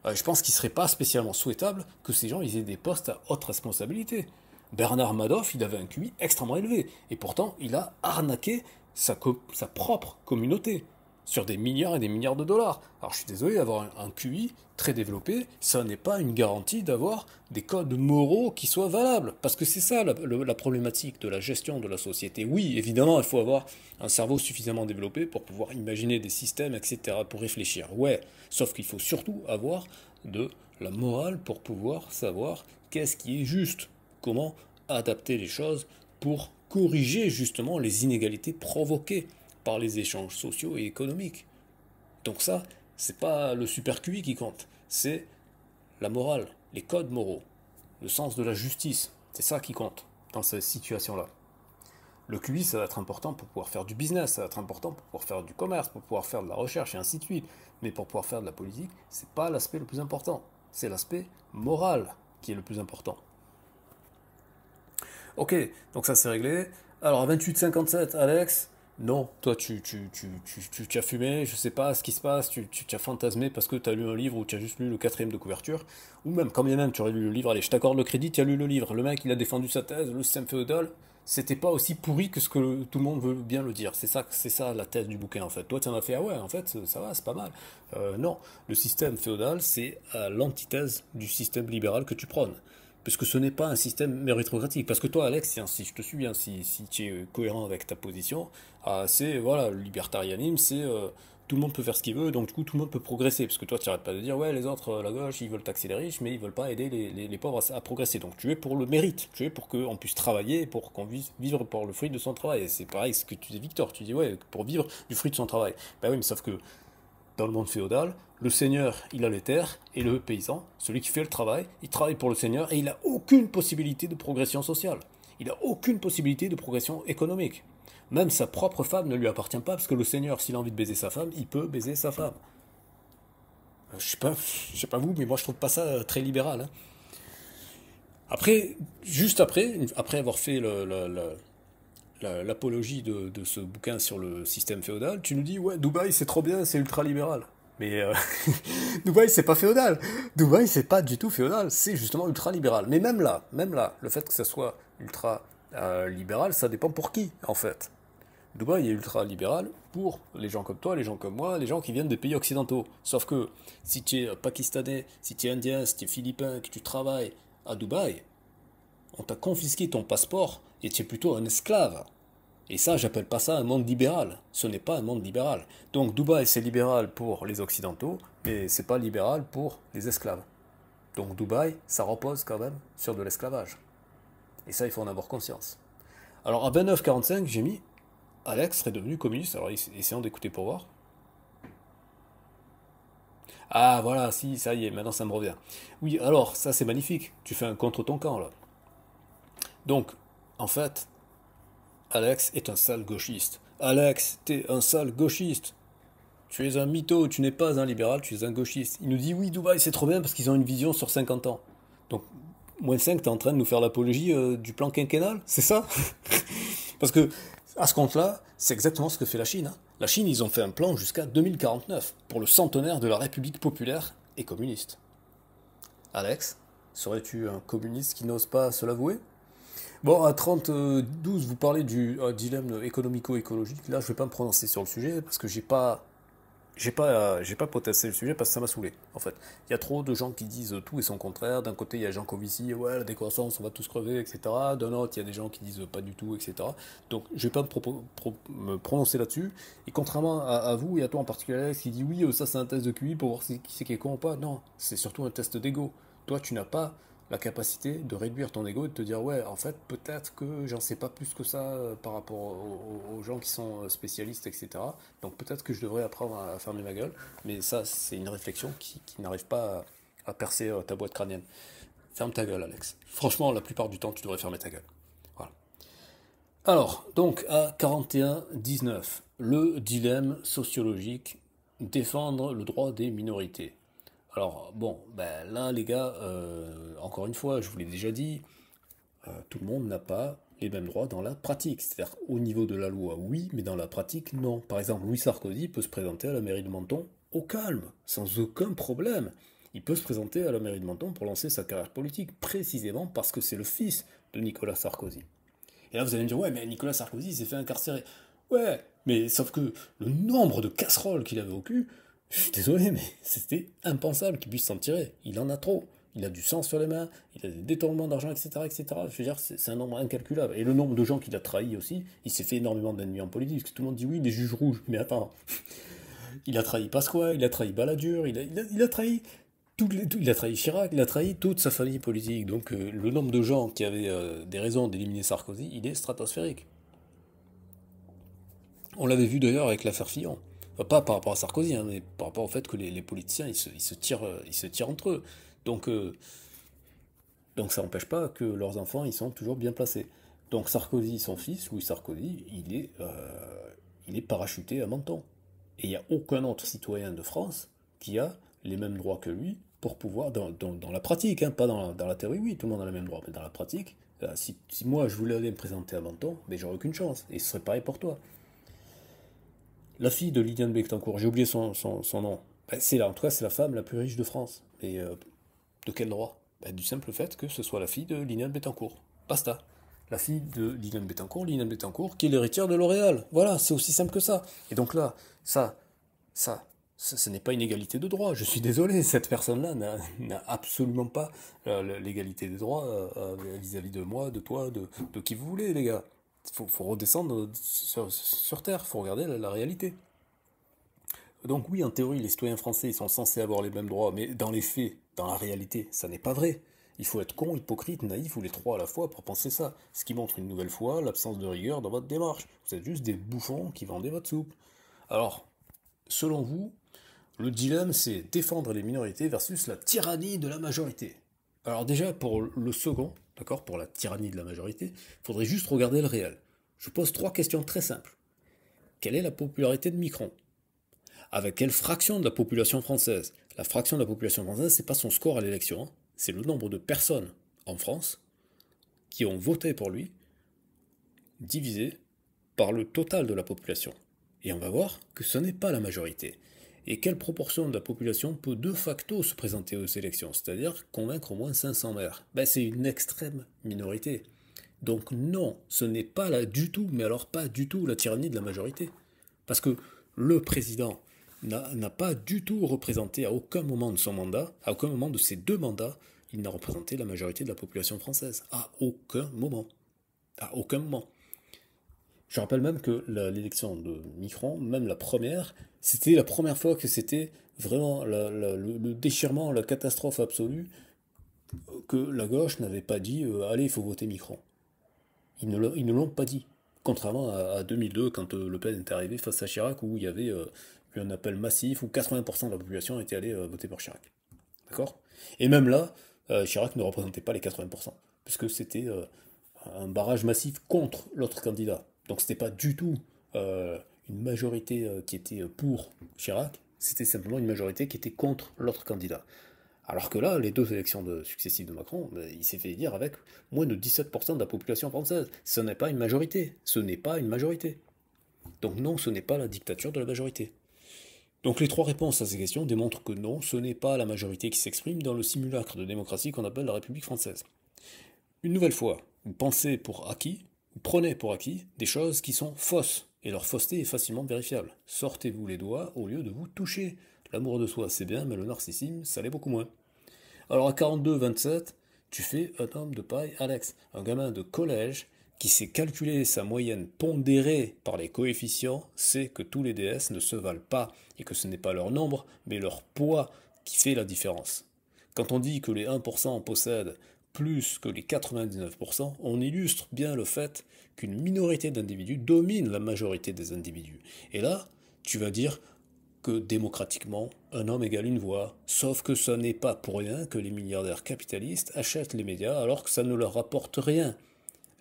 Je pense qu'il serait pas spécialement souhaitable que ces gens aient des postes à haute responsabilité. Bernard Madoff, il avait un QI extrêmement élevé. Et pourtant, il a arnaqué sa propre communauté sur des milliards et des milliards de dollars. Alors je suis désolé, avoir un QI très développé, ça n'est pas une garantie d'avoir des codes moraux qui soient valables. Parce que c'est ça la problématique de la gestion de la société. Oui, évidemment, il faut avoir un cerveau suffisamment développé pour pouvoir imaginer des systèmes, etc., pour réfléchir. Ouais, sauf qu'il faut surtout avoir de la morale pour pouvoir savoir qu'est-ce qui est juste, comment adapter les choses pour corriger justement les inégalités provoquées par les échanges sociaux et économiques. Donc ça, c'est pas le super QI qui compte, c'est la morale, les codes moraux, le sens de la justice. C'est ça qui compte dans cette situation-là. Le QI, ça va être important pour pouvoir faire du business, ça va être important pour pouvoir faire du commerce, pour pouvoir faire de la recherche et ainsi de suite. Mais pour pouvoir faire de la politique, c'est pas l'aspect le plus important. C'est l'aspect moral qui est le plus important. Ok, donc ça c'est réglé. Alors à 28,57, Alex, non, toi tu as fumé, je sais pas ce qui se passe, tu as fantasmé parce que tu as lu un livre ou tu as juste lu le quatrième de couverture, ou même, quand bien même tu aurais lu le livre, allez, je t'accorde le crédit, tu as lu le livre, le mec il a défendu sa thèse, le système féodal, c'était pas aussi pourri que ce que tout le monde veut bien le dire. C'est ça la thèse du bouquin en fait. Toi, tu en as fait, ah ouais, en fait, ça va, c'est pas mal. Non, le système féodal, c'est à l'antithèse du système libéral que tu prônes. Parce que ce n'est pas un système méritocratique. Parce que toi, Alex, si je te suis bien, si tu es cohérent avec ta position, c'est, voilà, le libertarianisme, c'est tout le monde peut faire ce qu'il veut, donc du coup, tout le monde peut progresser. Parce que toi, tu n'arrêtes pas de dire, ouais, les autres, la gauche, ils veulent taxer les riches, mais ils veulent pas aider les pauvres à progresser. Donc tu es pour le mérite, tu es pour qu'on puisse travailler, pour qu'on puisse vivre pour le fruit de son travail. Et c'est pareil ce que tu dis, Victor, tu dis, ouais, pour vivre du fruit de son travail. Ben oui, mais sauf que dans le monde féodal, le seigneur, il a les terres, et le paysan, celui qui fait le travail, il travaille pour le seigneur, et il n'a aucune possibilité de progression sociale. Il n'a aucune possibilité de progression économique. Même sa propre femme ne lui appartient pas, parce que le seigneur, s'il a envie de baiser sa femme, il peut baiser sa femme. Je sais pas vous, mais moi je trouve pas ça très libéral. Hein. Après, juste après avoir fait l'apologie de ce bouquin sur le système féodal, tu nous dis ouais, Dubaï c'est trop bien, c'est ultra libéral. Mais Dubaï c'est pas féodal. Dubaï c'est pas du tout féodal, c'est justement ultra libéral. Mais même là, le fait que ça soit ultra libéral, ça dépend pour qui en fait. Dubaï est ultra libéral pour les gens comme toi, les gens comme moi, les gens qui viennent des pays occidentaux. Sauf que si tu es pakistanais, si tu es indien, si tu es philippin, que tu travailles à Dubaï, on t'a confisqué ton passeport et tu es plutôt un esclave. Et ça, j'appelle pas ça un monde libéral. Ce n'est pas un monde libéral. Donc Dubaï, c'est libéral pour les occidentaux, mais c'est pas libéral pour les esclaves. Donc Dubaï, ça repose quand même sur de l'esclavage. Et ça, il faut en avoir conscience. Alors à 29,45, j'ai mis Alex serait devenu communiste. Alors essayons d'écouter pour voir. Ah voilà, si, ça y est, maintenant ça me revient. Oui, alors, ça c'est magnifique. Tu fais un contre ton camp là. Donc, en fait, Alex est un sale gauchiste. Alex, t'es un sale gauchiste. Tu es un mytho, tu n'es pas un libéral, tu es un gauchiste. Il nous dit oui, Dubaï c'est trop bien parce qu'ils ont une vision sur 50 ans. Donc, moins 5, t'es en train de nous faire l'apologie du plan quinquennal, c'est ça? Parce que, à ce compte-là, c'est exactement ce que fait la Chine. Hein. La Chine, ils ont fait un plan jusqu'à 2049 pour le centenaire de la République populaire et communiste. Alex, serais-tu un communiste qui n'ose pas se l'avouer? Bon, à 30-12, vous parlez du dilemme économico-écologique. Là, je vais pas me prononcer sur le sujet parce que j'ai pas protesté le sujet parce que ça m'a saoulé, en fait. Il y a trop de gens qui disent tout et son contraire. D'un côté, il y a Jean Covici, ouais, la décroissance, on va tous crever, etc. D'un autre, il y a des gens qui disent pas du tout, etc. Donc, je vais pas me prononcer là-dessus. Et contrairement à vous et à toi en particulier, qui dit oui, ça c'est un test de QI pour voir qui c'est qui est con ou pas. Non, c'est surtout un test d'ego. Toi, tu n'as pas la capacité de réduire ton ego et de te dire ouais en fait peut-être que j'en sais pas plus que ça par rapport aux gens qui sont spécialistes etc donc peut-être que je devrais apprendre à fermer ma gueule mais ça c'est une réflexion qui n'arrive pas à percer ta boîte crânienne. Ferme ta gueule Alex, franchement la plupart du temps tu devrais fermer ta gueule. Voilà. Alors donc à 41-19 le dilemme sociologique, défendre le droit des minorités. Alors, bon, ben là, les gars, encore une fois, je vous l'ai déjà dit, tout le monde n'a pas les mêmes droits dans la pratique. C'est-à-dire, au niveau de la loi, oui, mais dans la pratique, non. Par exemple, Louis Sarkozy peut se présenter à la mairie de Menton au calme, sans aucun problème. Il peut se présenter à la mairie de Menton pour lancer sa carrière politique, précisément parce que c'est le fils de Nicolas Sarkozy. Et là, vous allez me dire, ouais, mais Nicolas Sarkozy s'est fait incarcérer. Ouais, mais sauf que le nombre de casseroles qu'il avait au cul, je suis désolé, mais c'était impensable qu'il puisse s'en tirer. Il en a trop. Il a du sang sur les mains, il a des détournements d'argent, etc., etc. Je veux dire, c'est un nombre incalculable. Et le nombre de gens qu'il a trahi aussi, il s'est fait énormément d'ennemis en politique. Parce que tout le monde dit oui, les juges rouges. Mais attends, il a trahi Pasqua, il a trahi Balladur, il a trahi il a trahi Chirac, il a trahi toute sa famille politique. Donc le nombre de gens qui avaient des raisons d'éliminer Sarkozy, il est stratosphérique. On l'avait vu d'ailleurs avec l'affaire Fillon. Enfin, pas par rapport à Sarkozy, hein, mais par rapport au fait que les politiciens, ils se tirent entre eux. Donc, donc ça n'empêche pas que leurs enfants, ils sont toujours bien placés. Donc Sarkozy, son fils, Louis Sarkozy, il est parachuté à Menton. Et il n'y a aucun autre citoyen de France qui a les mêmes droits que lui pour pouvoir, dans la pratique, hein, pas dans la théorie, oui, tout le monde a les mêmes droits, mais dans la pratique, si moi je voulais aller me présenter à Menton, ben, j'aurais aucune chance. Et ce serait pareil pour toi. La fille de Liliane Bectancourt, j'ai oublié son nom. Ben, en tout cas, c'est la femme la plus riche de France. Et de quel droit? Ben, du simple fait que ce soit la fille de Liliane Bettencourt. Basta. la fille de Liliane Bettencourt, qui est l'héritière de L'Oréal. Voilà, c'est aussi simple que ça. Et donc là, ça, ce n'est pas une égalité de droit. Je suis désolé, cette personne-là n'a absolument pas l'égalité des droits vis-à-vis de moi, de toi, de qui vous voulez, les gars. Faut redescendre sur Terre, faut regarder la réalité. Donc oui, en théorie, les citoyens français ils sont censés avoir les mêmes droits, mais dans les faits, dans la réalité, ça n'est pas vrai. Il faut être con, hypocrite, naïf ou les trois à la fois pour penser ça. Ce qui montre une nouvelle fois l'absence de rigueur dans votre démarche. Vous êtes juste des bouffons qui vendez votre soupe. Alors, selon vous, le dilemme c'est défendre les minorités versus la tyrannie de la majorité. Alors déjà, pour le second, d'accord, pour la tyrannie de la majorité, il faudrait juste regarder le réel. Je pose trois questions très simples. Quelle est la popularité de Macron? Avec quelle fraction de la population française? La fraction de la population française, c'est pas son score à l'élection, hein. C'est le nombre de personnes en France qui ont voté pour lui, divisé par le total de la population. Et on va voir que ce n'est pas la majorité. Et quelle proportion de la population peut de facto se présenter aux élections, c'est-à-dire convaincre au moins 500 maires? C'est une extrême minorité. Donc non, ce n'est pas là du tout, mais alors pas du tout la tyrannie de la majorité. Parce que le président n'a pas du tout représenté à aucun moment de son mandat, à aucun moment de ses deux mandats, il n'a représenté la majorité de la population française. À aucun moment. À aucun moment. Je rappelle même que l'élection de Macron, même la première, c'était la première fois que c'était vraiment le déchirement, la catastrophe absolue, que la gauche n'avait pas dit allez, il faut voter Macron. Ils ne l'ont pas dit. Contrairement à 2002, quand Le Pen est arrivé face à Chirac, où il y avait eu un appel massif, où 80% de la population était allée voter pour Chirac. D'accord? Et même là, Chirac ne représentait pas les 80%, puisque c'était un barrage massif contre l'autre candidat. Donc c'était pas du tout une majorité qui était pour Chirac, c'était simplement une majorité qui était contre l'autre candidat. Alors que là, les deux élections successives de Macron, il s'est fait dire avec moins de 17% de la population française. Ce n'est pas une majorité. Ce n'est pas une majorité. Donc non, ce n'est pas la dictature de la majorité. Donc les trois réponses à ces questions démontrent que non, ce n'est pas la majorité qui s'exprime dans le simulacre de démocratie qu'on appelle la République française. Une nouvelle fois, vous pensez pour acquis, vous prenez pour acquis des choses qui sont fausses, et leur fausseté est facilement vérifiable. Sortez-vous les doigts au lieu de vous toucher. L'amour de soi, c'est bien, mais le narcissisme, ça l'est beaucoup moins. Alors à 42-27, tu fais un homme de paille, Alex, un gamin de collège qui sait calculer sa moyenne pondérée par les coefficients, sait que tous les DS ne se valent pas, et que ce n'est pas leur nombre, mais leur poids qui fait la différence. Quand on dit que les 1% possèdent plus que les 99%, on illustre bien le fait qu'une minorité d'individus domine la majorité des individus. Et là, tu vas dire que démocratiquement, un homme égale une voix, sauf que ce n'est pas pour rien que les milliardaires capitalistes achètent les médias alors que ça ne leur rapporte rien.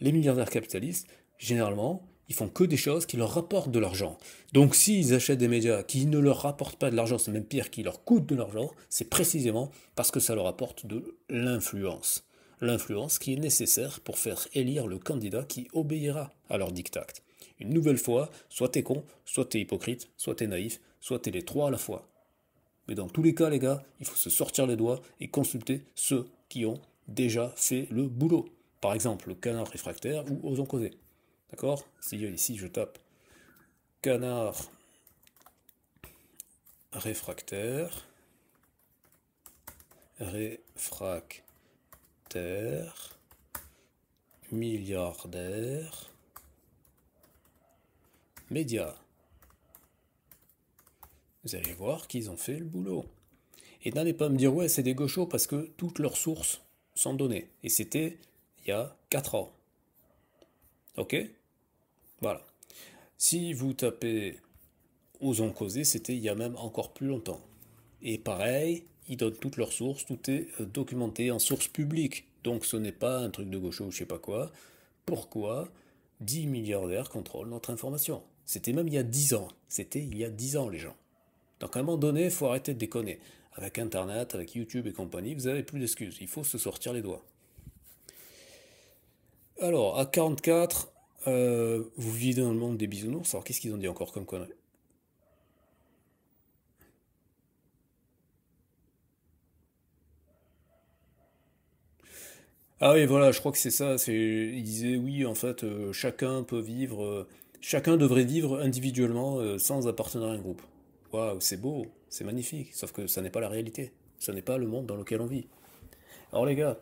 Les milliardaires capitalistes, généralement, ils font que des choses qui leur rapportent de l'argent. Donc s'ils achètent des médias qui ne leur rapportent pas de l'argent, c'est même pire, qui leur coûtent de l'argent, c'est précisément parce que ça leur apporte de l'influence. L'influence qui est nécessaire pour faire élire le candidat qui obéira à leur diktat. Une nouvelle fois, soit t'es con, soit t'es hypocrite, soit t'es naïf, soit t'es les trois à la fois. Mais dans tous les cas, les gars, il faut se sortir les doigts et consulter ceux qui ont déjà fait le boulot. Par exemple, le canard réfractaire ou Osons causer. D'accord? Ici, je tape canard réfractaire, milliardaire, médias. Vous allez voir qu'ils ont fait le boulot. Et n'allez pas me dire, ouais, c'est des gauchos parce que toutes leurs sources sont données. Et c'était il y a 4 ans. Ok? Voilà. Si vous tapez Osons causer, c'était il y a même encore plus longtemps. Et pareil, ils donnent toutes leurs sources, tout est documenté en source publique. Donc ce n'est pas un truc de gaucho ou je sais pas quoi. Pourquoi 10 milliardaires contrôlent notre information? C'était même il y a 10 ans. C'était il y a 10 ans, les gens. Donc à un moment donné, il faut arrêter de déconner. Avec Internet, avec YouTube et compagnie, vous n'avez plus d'excuses. Il faut se sortir les doigts. Alors, à 44, vous vivez dans le monde des bisounours. Alors, qu'est-ce qu'ils ont dit encore comme connerie? Ah oui, voilà, je crois que c'est ça. Il disait oui, en fait, chacun devrait vivre individuellement sans appartenir à un groupe. Waouh, c'est beau, c'est magnifique. Sauf que ça n'est pas la réalité. Ça n'est pas le monde dans lequel on vit. Alors les gars,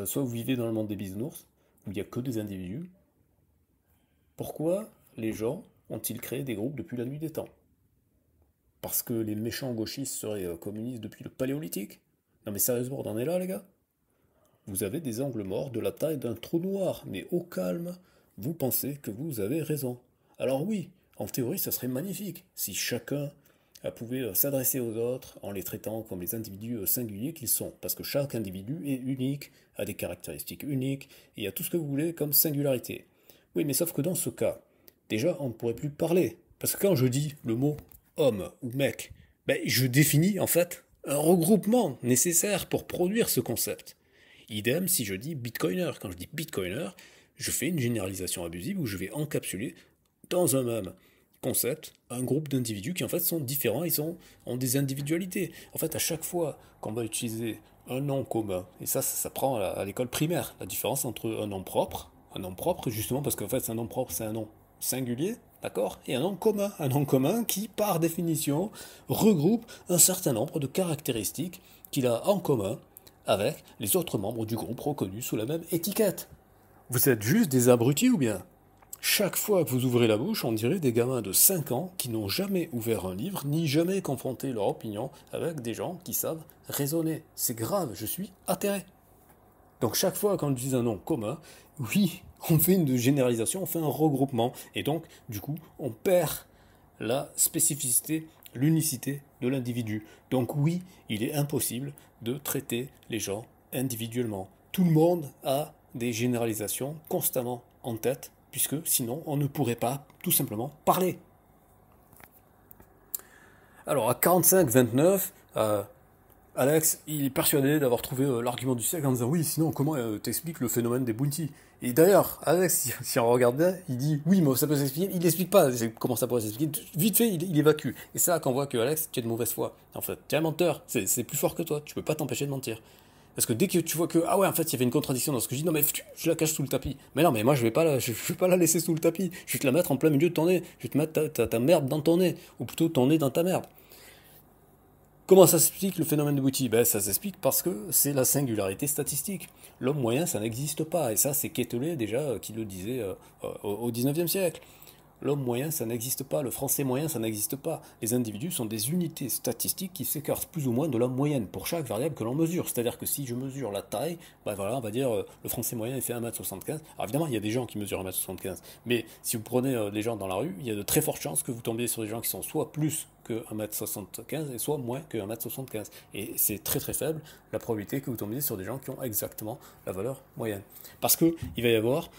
soit vous vivez dans le monde des bisounours, où il n'y a que des individus. Pourquoi les gens ont-ils créé des groupes depuis la nuit des temps? Parce que les méchants gauchistes seraient communistes depuis le paléolithique? Non mais sérieusement, on en est là, les gars? Vous avez des angles morts de la taille d'un trou noir, mais au calme, vous pensez que vous avez raison. Alors oui, en théorie, ça serait magnifique si chacun pouvait s'adresser aux autres en les traitant comme les individus singuliers qu'ils sont, parce que chaque individu est unique, a des caractéristiques uniques, et a tout ce que vous voulez comme singularité. Oui, mais sauf que dans ce cas, déjà, on ne pourrait plus parler, parce que quand je dis le mot homme ou mec, ben, je définis en fait un regroupement nécessaire pour produire ce concept. Idem si je dis bitcoiner. Quand je dis bitcoiner, je fais une généralisation abusive où je vais encapsuler dans un même concept un groupe d'individus qui en fait sont différents, ont des individualités. En fait, à chaque fois qu'on va utiliser un nom commun, et ça prend à l'école primaire, la différence entre un nom propre justement parce qu'en fait un nom propre c'est un nom singulier, d'accord, et un nom commun qui par définition regroupe un certain nombre de caractéristiques qu'il a en commun avec les autres membres du groupe reconnus sous la même étiquette. Vous êtes juste des abrutis ou bien? Chaque fois que vous ouvrez la bouche, on dirait des gamins de 5 ans qui n'ont jamais ouvert un livre, ni jamais confronté leur opinion avec des gens qui savent raisonner. C'est grave, je suis atterré. Donc chaque fois qu'on utilise un nom commun, oui, on fait une généralisation, on fait un regroupement, et donc, du coup, on perd la spécificité, l'unicité de l'individu. Donc oui, il est impossible de traiter les gens individuellement. Tout le monde a des généralisations constamment en tête, puisque sinon on ne pourrait pas tout simplement parler. Alors à 45-29, Alex, il est persuadé d'avoir trouvé l'argument du siècle en disant oui, sinon comment t'expliques le phénomène des bounties? Et d'ailleurs, Alex, si on regarde bien, il dit oui, mais ça peut s'expliquer. Il n'explique pas comment ça pourrait s'expliquer. Vite fait, il évacue. Et c'est là qu'on voit que Alex, tu es de mauvaise foi. En fait, tu es un menteur. C'est plus fort que toi. Tu peux pas t'empêcher de mentir. Parce que dès que tu vois que ah ouais, en fait, il y avait une contradiction dans ce que je dis, non mais je la cache sous le tapis. Mais non, mais moi je vais pas la laisser sous le tapis. Je vais te la mettre en plein milieu de ton nez. Je vais te mettre ta merde dans ton nez, ou plutôt ton nez dans ta merde. Comment ça s'explique le phénomène de Bouty? Ben, ça s'explique parce que c'est la singularité statistique. L'homme moyen, ça n'existe pas. Et ça, c'est Quetelet déjà qui le disait au 19e siècle. L'homme moyen, ça n'existe pas. Le français moyen, ça n'existe pas. Les individus sont des unités statistiques qui s'écartent plus ou moins de la moyenne pour chaque variable que l'on mesure. C'est-à-dire que si je mesure la taille, ben voilà, on va dire le français moyen il fait 1m75. Alors évidemment, il y a des gens qui mesurent 1m75. Mais si vous prenez des gens dans la rue, il y a de très fortes chances que vous tombiez sur des gens qui sont soit plus que 1m75 et soit moins que 1m75. Et c'est très très faible la probabilité que vous tombiez sur des gens qui ont exactement la valeur moyenne. Parce qu'il va y avoir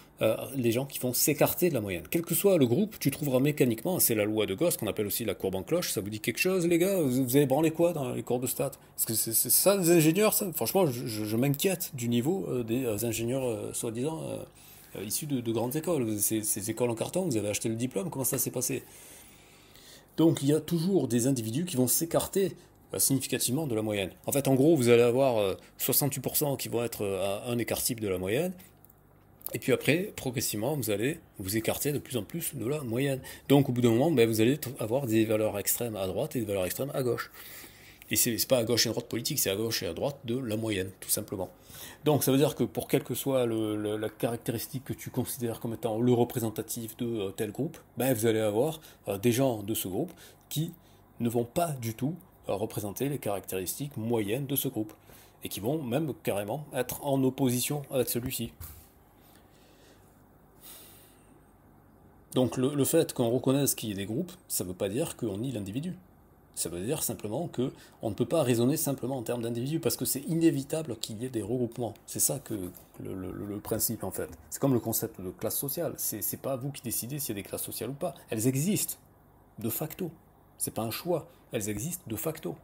les gens qui vont s'écarter de la moyenne. Quel que soit le groupe, tu trouveras mécaniquement, c'est la loi de Gauss qu'on appelle aussi la courbe en cloche. Ça vous dit quelque chose, les gars? Vous avez branlé quoi dans les cours de stats? Parce que c'est ça, les ingénieurs, ça. Franchement, je m'inquiète du niveau des ingénieurs soi-disant issus de grandes écoles. Ces écoles en carton, vous avez acheté le diplôme, comment ça s'est passé? Donc il y a toujours des individus qui vont s'écarter significativement de la moyenne. En fait, en gros, vous allez avoir 68% qui vont être à un écart type de la moyenne, et puis après, progressivement, vous allez vous écarter de plus en plus de la moyenne. Donc au bout d'un moment, ben, vous allez avoir des valeurs extrêmes à droite et des valeurs extrêmes à gauche. Et c'est pas à gauche et à droite politique, c'est à gauche et à droite de la moyenne, tout simplement. Donc ça veut dire que pour quelle que soit la caractéristique que tu considères comme étant le représentatif de tel groupe, ben, vous allez avoir des gens de ce groupe qui ne vont pas du tout représenter les caractéristiques moyennes de ce groupe. Et qui vont même carrément être en opposition avec celui-ci. Donc le fait qu'on reconnaisse qu'il y ait des groupes, ça ne veut pas dire qu'on nie l'individu. Ça veut dire simplement que on ne peut pas raisonner simplement en termes d'individus, parce que c'est inévitable qu'il y ait des regroupements. C'est ça que le principe en fait. C'est comme le concept de classe sociale. C'est pas vous qui décidez s'il y a des classes sociales ou pas. Elles existent, de facto. C'est pas un choix. Elles existent de facto.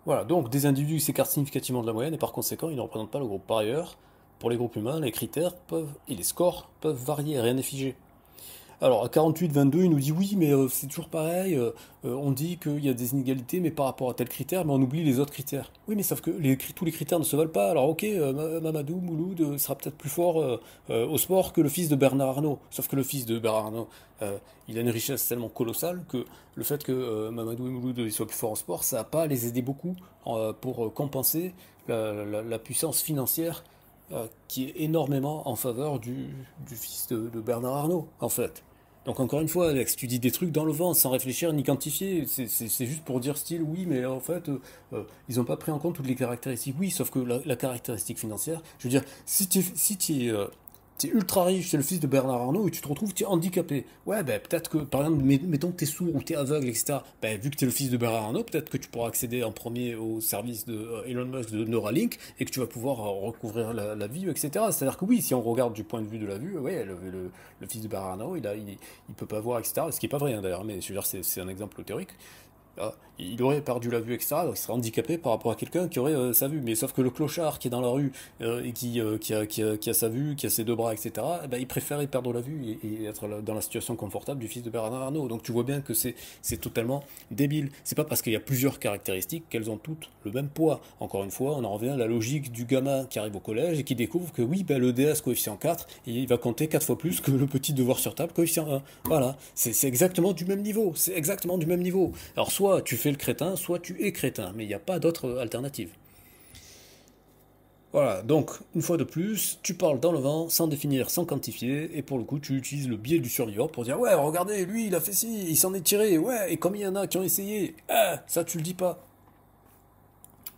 Voilà, donc des individus s'écartent significativement de la moyenne et par conséquent ils ne représentent pas le groupe. Par ailleurs, pour les groupes humains, les critères peuvent et les scores peuvent varier, rien n'est figé. Alors, à 48-22, il nous dit oui, mais c'est toujours pareil. On dit qu'il y a des inégalités, mais par rapport à tel critère, mais on oublie les autres critères. Oui, mais sauf que tous les critères ne se valent pas. Alors, ok, Mamadou Mouloud sera peut-être plus fort au sport que le fils de Bernard Arnault. Sauf que le fils de Bernard Arnault, il a une richesse tellement colossale que le fait que Mamadou Mouloud soit plus fort en sport, ça va pas les aider beaucoup pour compenser la puissance financière qui est énormément en faveur du fils de Bernard Arnault, en fait. Donc encore une fois, Alex, tu dis des trucs dans le vent sans réfléchir ni quantifier. C'est juste pour dire style, oui, mais en fait, ils n'ont pas pris en compte toutes les caractéristiques. Oui, sauf que la caractéristique financière, je veux dire, si t'es ultra riche, c'est le fils de Bernard Arnault, et tu te retrouves, t'es handicapé. Ouais, ben peut-être que, par exemple, mettons que t'es sourd ou t'es aveugle, etc. Ben, vu que t'es le fils de Bernard Arnault, peut-être que tu pourras accéder en premier au service de Elon Musk de Neuralink, et que tu vas pouvoir recouvrir la vue, etc. C'est-à-dire que oui, si on regarde du point de vue de la vue, ouais, le fils de Bernard Arnault, il peut pas voir, etc. Ce qui est pas vrai, hein, d'ailleurs, mais je veux dire, c'est un exemple théorique. Ah, il aurait perdu la vue, etc. Donc il serait handicapé par rapport à quelqu'un qui aurait sa vue. Mais sauf que le clochard qui est dans la rue et qui a sa vue, qui a ses deux bras, etc., eh ben, il préférait perdre la vue et être dans la situation confortable du fils de Bernard Arnault. Donc tu vois bien que c'est totalement débile. C'est pas parce qu'il y a plusieurs caractéristiques qu'elles ont toutes le même poids. Encore une fois, on en revient à la logique du gamin qui arrive au collège et qui découvre que oui, ben, le DS coefficient 4, il va compter 4 fois plus que le petit devoir sur table coefficient 1. Voilà, c'est exactement du même niveau. C'est exactement du même niveau. Alors soit tu fais le crétin, soit tu es crétin, mais il n'y a pas d'autre alternative. Voilà, donc, une fois de plus, tu parles dans le vent, sans définir, sans quantifier, et pour le coup, tu utilises le biais du survivant pour dire, ouais, regardez, lui, il a fait ci, il s'en est tiré, ouais, et comme il y en a qui ont essayé, ah, ça tu le dis pas.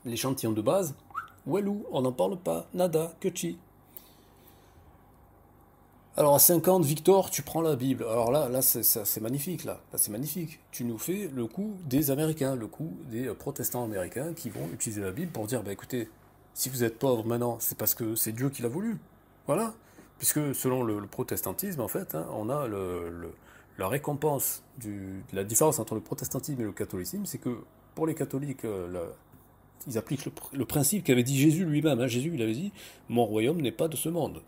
L'échantillon de base, Walou, on n'en parle pas, nada, que chi. Alors à 50, Victor, tu prends la Bible. Alors là c'est magnifique, là. Là, c'est magnifique. Tu nous fais le coup des Américains, le coup des protestants américains qui vont utiliser la Bible pour dire, bah écoutez, si vous êtes pauvre maintenant, c'est parce que c'est Dieu qui l'a voulu. Voilà. Puisque selon le protestantisme, en fait, hein, on a la récompense la différence entre le protestantisme et le catholicisme, c'est que pour les catholiques, ils appliquent le principe qu'avait dit Jésus lui-même. Hein. Jésus, il avait dit, mon royaume n'est pas de ce monde.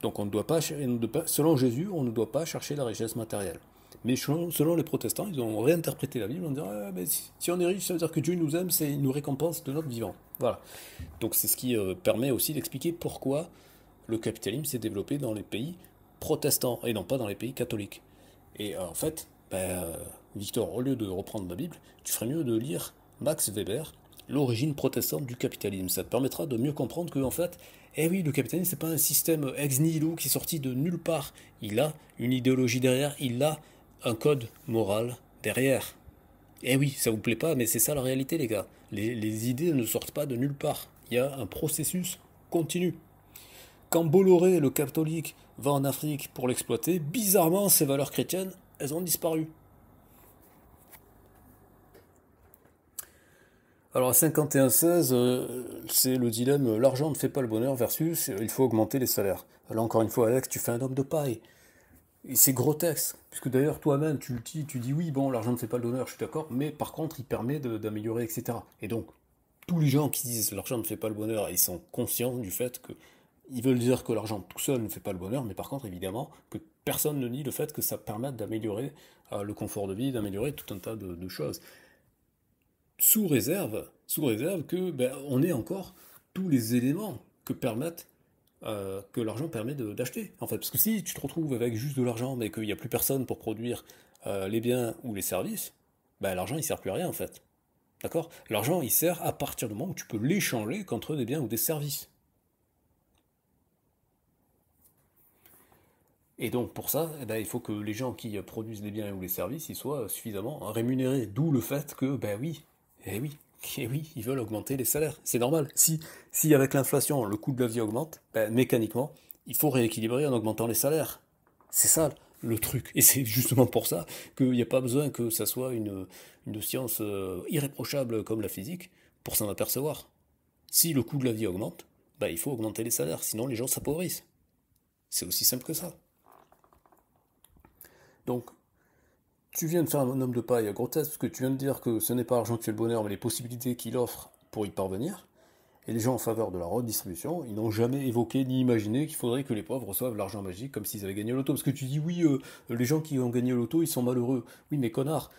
Donc on ne doit pas, selon Jésus, on ne doit pas chercher la richesse matérielle. Mais selon les protestants, ils ont réinterprété la Bible en disant ah, mais si on est riche, ça veut dire que Dieu nous aime, il nous récompense de notre vivant. Voilà. Donc c'est ce qui permet aussi d'expliquer pourquoi le capitalisme s'est développé dans les pays protestants et non pas dans les pays catholiques. Et en fait, Victor, au lieu de reprendre la Bible, tu ferais mieux de lire Max Weber, L'origine protestante du capitalisme. Ça te permettra de mieux comprendre que, en fait, eh oui, le capitalisme, c'est pas un système ex nihilo qui est sorti de nulle part. Il a une idéologie derrière, il a un code moral derrière. Eh oui, ça vous plaît pas, mais c'est ça la réalité, les gars. Les idées ne sortent pas de nulle part. Il y a un processus continu. Quand Bolloré, le catholique, va en Afrique pour l'exploiter, bizarrement, ses valeurs chrétiennes, elles ont disparu. Alors à 51-16, c'est le dilemme l'argent ne fait pas le bonheur versus il faut augmenter les salaires. Là encore une fois, Alex, tu fais un homme de paille. Et c'est grotesque, puisque d'ailleurs toi-même tu dis oui, bon, l'argent ne fait pas le bonheur, je suis d'accord, mais par contre il permet d'améliorer, etc. Et donc, tous les gens qui disent l'argent ne fait pas le bonheur, ils sont conscients du fait que ils veulent dire que l'argent tout seul ne fait pas le bonheur, mais par contre, évidemment, que personne ne nie le fait que ça permette d'améliorer le confort de vie, d'améliorer tout un tas de choses sous réserve que on ait encore tous les éléments que l'argent permet d'acheter. En fait, parce que si tu te retrouves avec juste de l'argent, mais qu'il n'y a plus personne pour produire les biens ou les services, l'argent il sert plus à rien en fait. D'accord? L'argent il sert à partir du moment où tu peux l'échanger contre des biens ou des services. Et donc pour ça, il faut que les gens qui produisent les biens ou les services, ils soient suffisamment rémunérés. D'où le fait que, oui, eh oui, eh oui, ils veulent augmenter les salaires. C'est normal. Si avec l'inflation, le coût de la vie augmente, mécaniquement, il faut rééquilibrer en augmentant les salaires. C'est ça le truc. Et c'est justement pour ça qu'il n'y a pas besoin que ça soit une science irréprochable comme la physique pour s'en apercevoir. Si le coût de la vie augmente, il faut augmenter les salaires, sinon les gens s'appauvrissent. C'est aussi simple que ça. Donc, tu viens de faire un homme de paille grotesque, parce que tu viens de dire que ce n'est pas l'argent qui fait le bonheur, mais les possibilités qu'il offre pour y parvenir. Et les gens en faveur de la redistribution, ils n'ont jamais évoqué ni imaginé qu'il faudrait que les pauvres reçoivent l'argent magique comme s'ils avaient gagné au loto. Parce que tu dis, oui, les gens qui ont gagné au loto, ils sont malheureux. Oui, mais connard,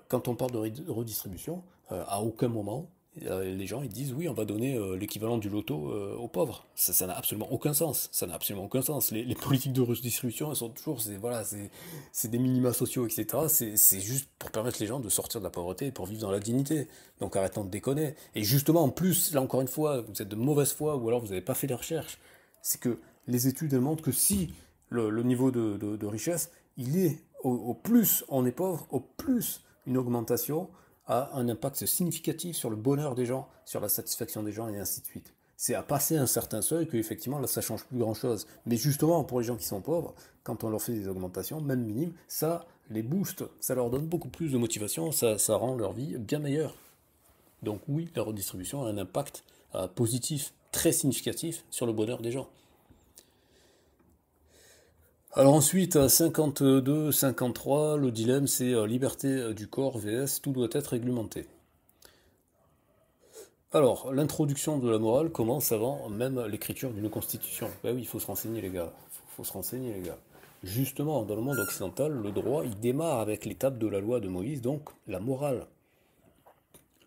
quand on parle de redistribution, à aucun moment, les gens ils disent, oui, on va donner l'équivalent du loto aux pauvres. Ça n'a absolument aucun sens. Ça n'a absolument aucun sens. Les politiques de redistribution, elles sont toujours, c'est des minima sociaux, etc. C'est juste pour permettre les gens de sortir de la pauvreté et pour vivre dans la dignité. Donc arrêtons de déconner. Et justement, en plus, là encore une fois, vous êtes de mauvaise foi ou alors vous n'avez pas fait les recherches. C'est que les études elles montrent que si le niveau de richesse, il est au plus on est pauvre, au plus une augmentation a un impact significatif sur le bonheur des gens, sur la satisfaction des gens et ainsi de suite. C'est à passer un certain seuil que effectivement là ça change plus grand chose. Mais justement pour les gens qui sont pauvres, quand on leur fait des augmentations, même minimes, ça les booste, ça leur donne beaucoup plus de motivation, ça rend leur vie bien meilleure. Donc oui, la redistribution a un impact positif, très significatif sur le bonheur des gens. Alors ensuite, à 52, 53, le dilemme c'est liberté du corps vs tout doit être réglementé. Alors, l'introduction de la morale commence avant même l'écriture d'une constitution. Ben oui, il faut se renseigner les gars, faut se renseigner les gars. Justement, dans le monde occidental, le droit, il démarre avec l'étape de la loi de Moïse, donc la morale.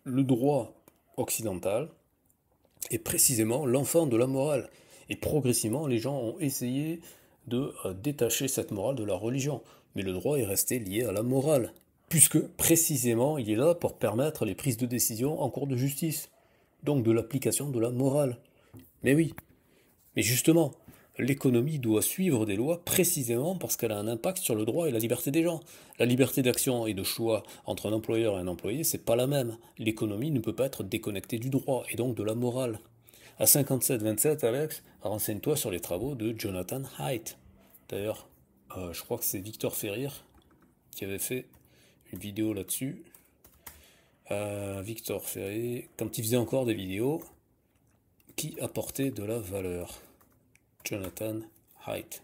Le droit occidental est précisément l'enfant de la morale. Et progressivement, les gens ont essayé de détacher cette morale de la religion. Mais le droit est resté lié à la morale, puisque précisément il est là pour permettre les prises de décision en cours de justice, donc de l'application de la morale. Mais oui, mais justement, l'économie doit suivre des lois précisément parce qu'elle a un impact sur le droit et la liberté des gens. La liberté d'action et de choix entre un employeur et un employé, c'est pas la même. L'économie ne peut pas être déconnectée du droit et donc de la morale. À 57-27, Alex, renseigne-toi sur les travaux de Jonathan Haidt. D'ailleurs, je crois que c'est Victor Ferrier qui avait fait une vidéo là-dessus. Victor Ferrier, quand il faisait encore des vidéos qui apportaient de la valeur. Jonathan Haidt.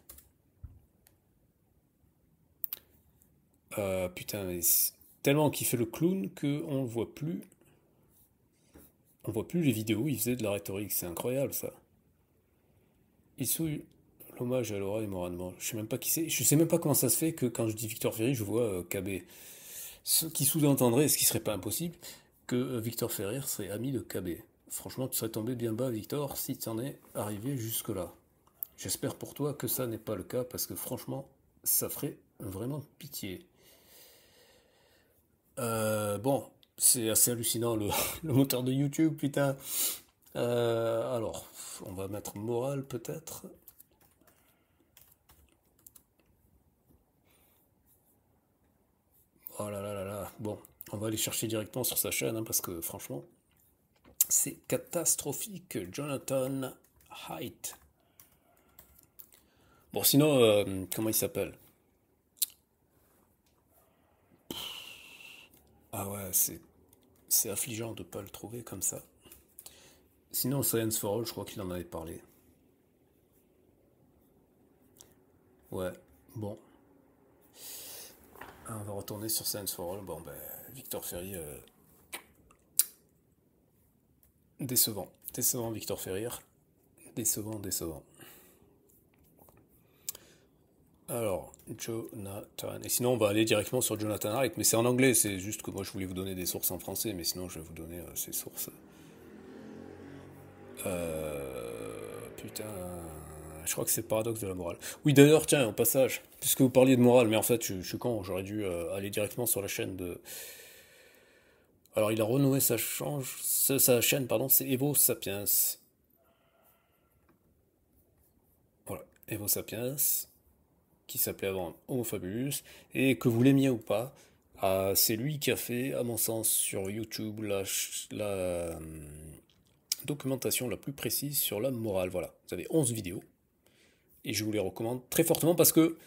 Putain, mais tellement qu'il fait le clown qu'on ne voit plus. On voit plus les vidéos où il faisait de la rhétorique. C'est incroyable ça. Il souille l'hommage à Laura et Morandement. Je sais même pas qui c'est. Je sais même pas comment ça se fait que quand je dis Victor Ferry, je vois KB. Ce qui sous-entendrait, ce qui serait pas impossible, que Victor Ferrier serait ami de KB. Franchement, tu serais tombé bien bas, Victor, si tu en es arrivé jusque-là. J'espère pour toi que ça n'est pas le cas, parce que franchement, ça ferait vraiment pitié. Bon, c'est assez hallucinant le moteur de YouTube, putain. Alors, on va mettre morale peut-être. Oh là là là là. Bon, on va aller chercher directement sur sa chaîne, hein, parce que franchement, c'est catastrophique. Jonathan Haidt. Bon, sinon, comment il s'appelle? Ah ouais, c'est affligeant de pas le trouver comme ça. Sinon, Science for All, je crois qu'il en avait parlé. Ouais, bon. On va retourner sur Science for All. Bon, ben, Victor Ferrier, décevant. Décevant, Victor Ferrier. Décevant, décevant. Alors, Jonathan. Et sinon, on va aller directement sur Jonathan Haidt, mais c'est en anglais, c'est juste que moi je voulais vous donner des sources en français, mais sinon je vais vous donner ces sources. Putain. Je crois que c'est le paradoxe de la morale. Oui, d'ailleurs, tiens, au passage, puisque vous parliez de morale, mais en fait, je suis con, j'aurais dû aller directement sur la chaîne de. Alors, il a renommé sa chaîne, pardon, c'est Evo Sapiens. Voilà, Evo Sapiens, qui s'appelait avant Homo Fabulus, et que vous l'aimiez ou pas, c'est lui qui a fait, à mon sens, sur YouTube, la documentation la plus précise sur la morale. Voilà, vous avez 11 vidéos, et je vous les recommande très fortement parce que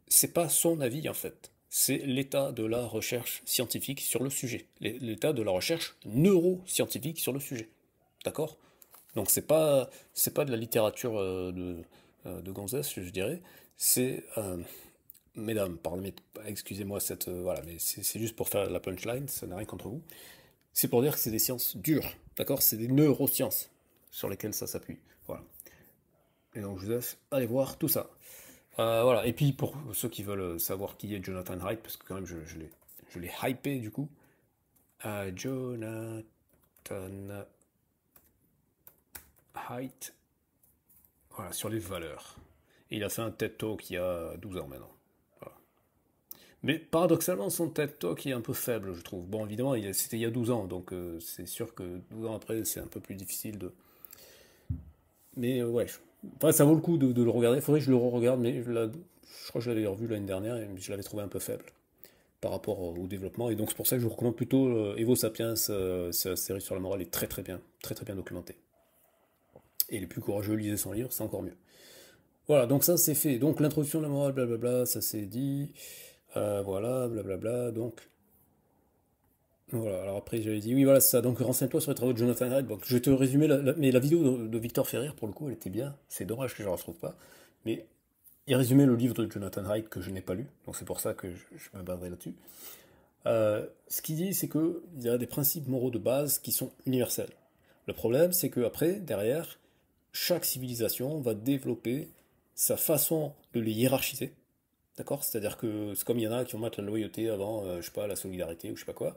c'est pas son avis en fait, c'est l'état de la recherche scientifique sur le sujet, l'état de la recherche neuroscientifique sur le sujet. D'accord? Donc c'est pas de la littérature de gonzesse, je dirais. C'est mesdames, pardon, excusez-moi cette voilà, mais c'est juste pour faire la punchline, ça n'a rien contre vous. C'est pour dire que c'est des sciences dures, d'accord? C'est des neurosciences. sur lesquels ça s'appuie. Voilà. Et donc je vous laisse aller voir tout ça. Voilà. Et puis pour ceux qui veulent savoir qui est Jonathan Haidt, parce que quand même je l'ai hypé du coup. Jonathan Haidt. Voilà, sur les valeurs. Et il a fait un TED Talk il y a 12 ans maintenant. Voilà. Mais paradoxalement, son TED Talk est un peu faible, je trouve. Bon, évidemment, c'était il y a 12 ans, donc c'est sûr que 12 ans après, c'est un peu plus difficile de... Mais ouais, enfin, ça vaut le coup de le regarder. Il faudrait que je le re-regarde, mais je crois que je l'avais revu l'année dernière et je l'avais trouvé un peu faible par rapport au développement. Et donc c'est pour ça que je vous recommande plutôt Evo Sapiens, sa série sur la morale est très très bien documentée. Et les plus courageux lisez son livre, c'est encore mieux. Voilà, donc ça c'est fait. Donc l'introduction de la morale, blablabla, ça c'est dit. Voilà, blablabla, donc... Voilà, alors après j'avais dit, oui voilà, c'est ça, donc renseigne-toi sur les travaux de Jonathan Haidt. Donc je vais te résumer, mais la vidéo de Victor Ferrer, pour le coup, elle était bien. C'est dommage que je ne la retrouve pas. Mais il résumait le livre de Jonathan Haidt que je n'ai pas lu, donc c'est pour ça que je me baserai là-dessus. Ce qu'il dit, c'est qu'il y a des principes moraux de base qui sont universels. Le problème, c'est qu'après, derrière, chaque civilisation va développer sa façon de les hiérarchiser. D'accord? C'est-à-dire que c'est comme il y en a qui vont mettre la loyauté avant, je sais pas, la solidarité ou je sais pas quoi.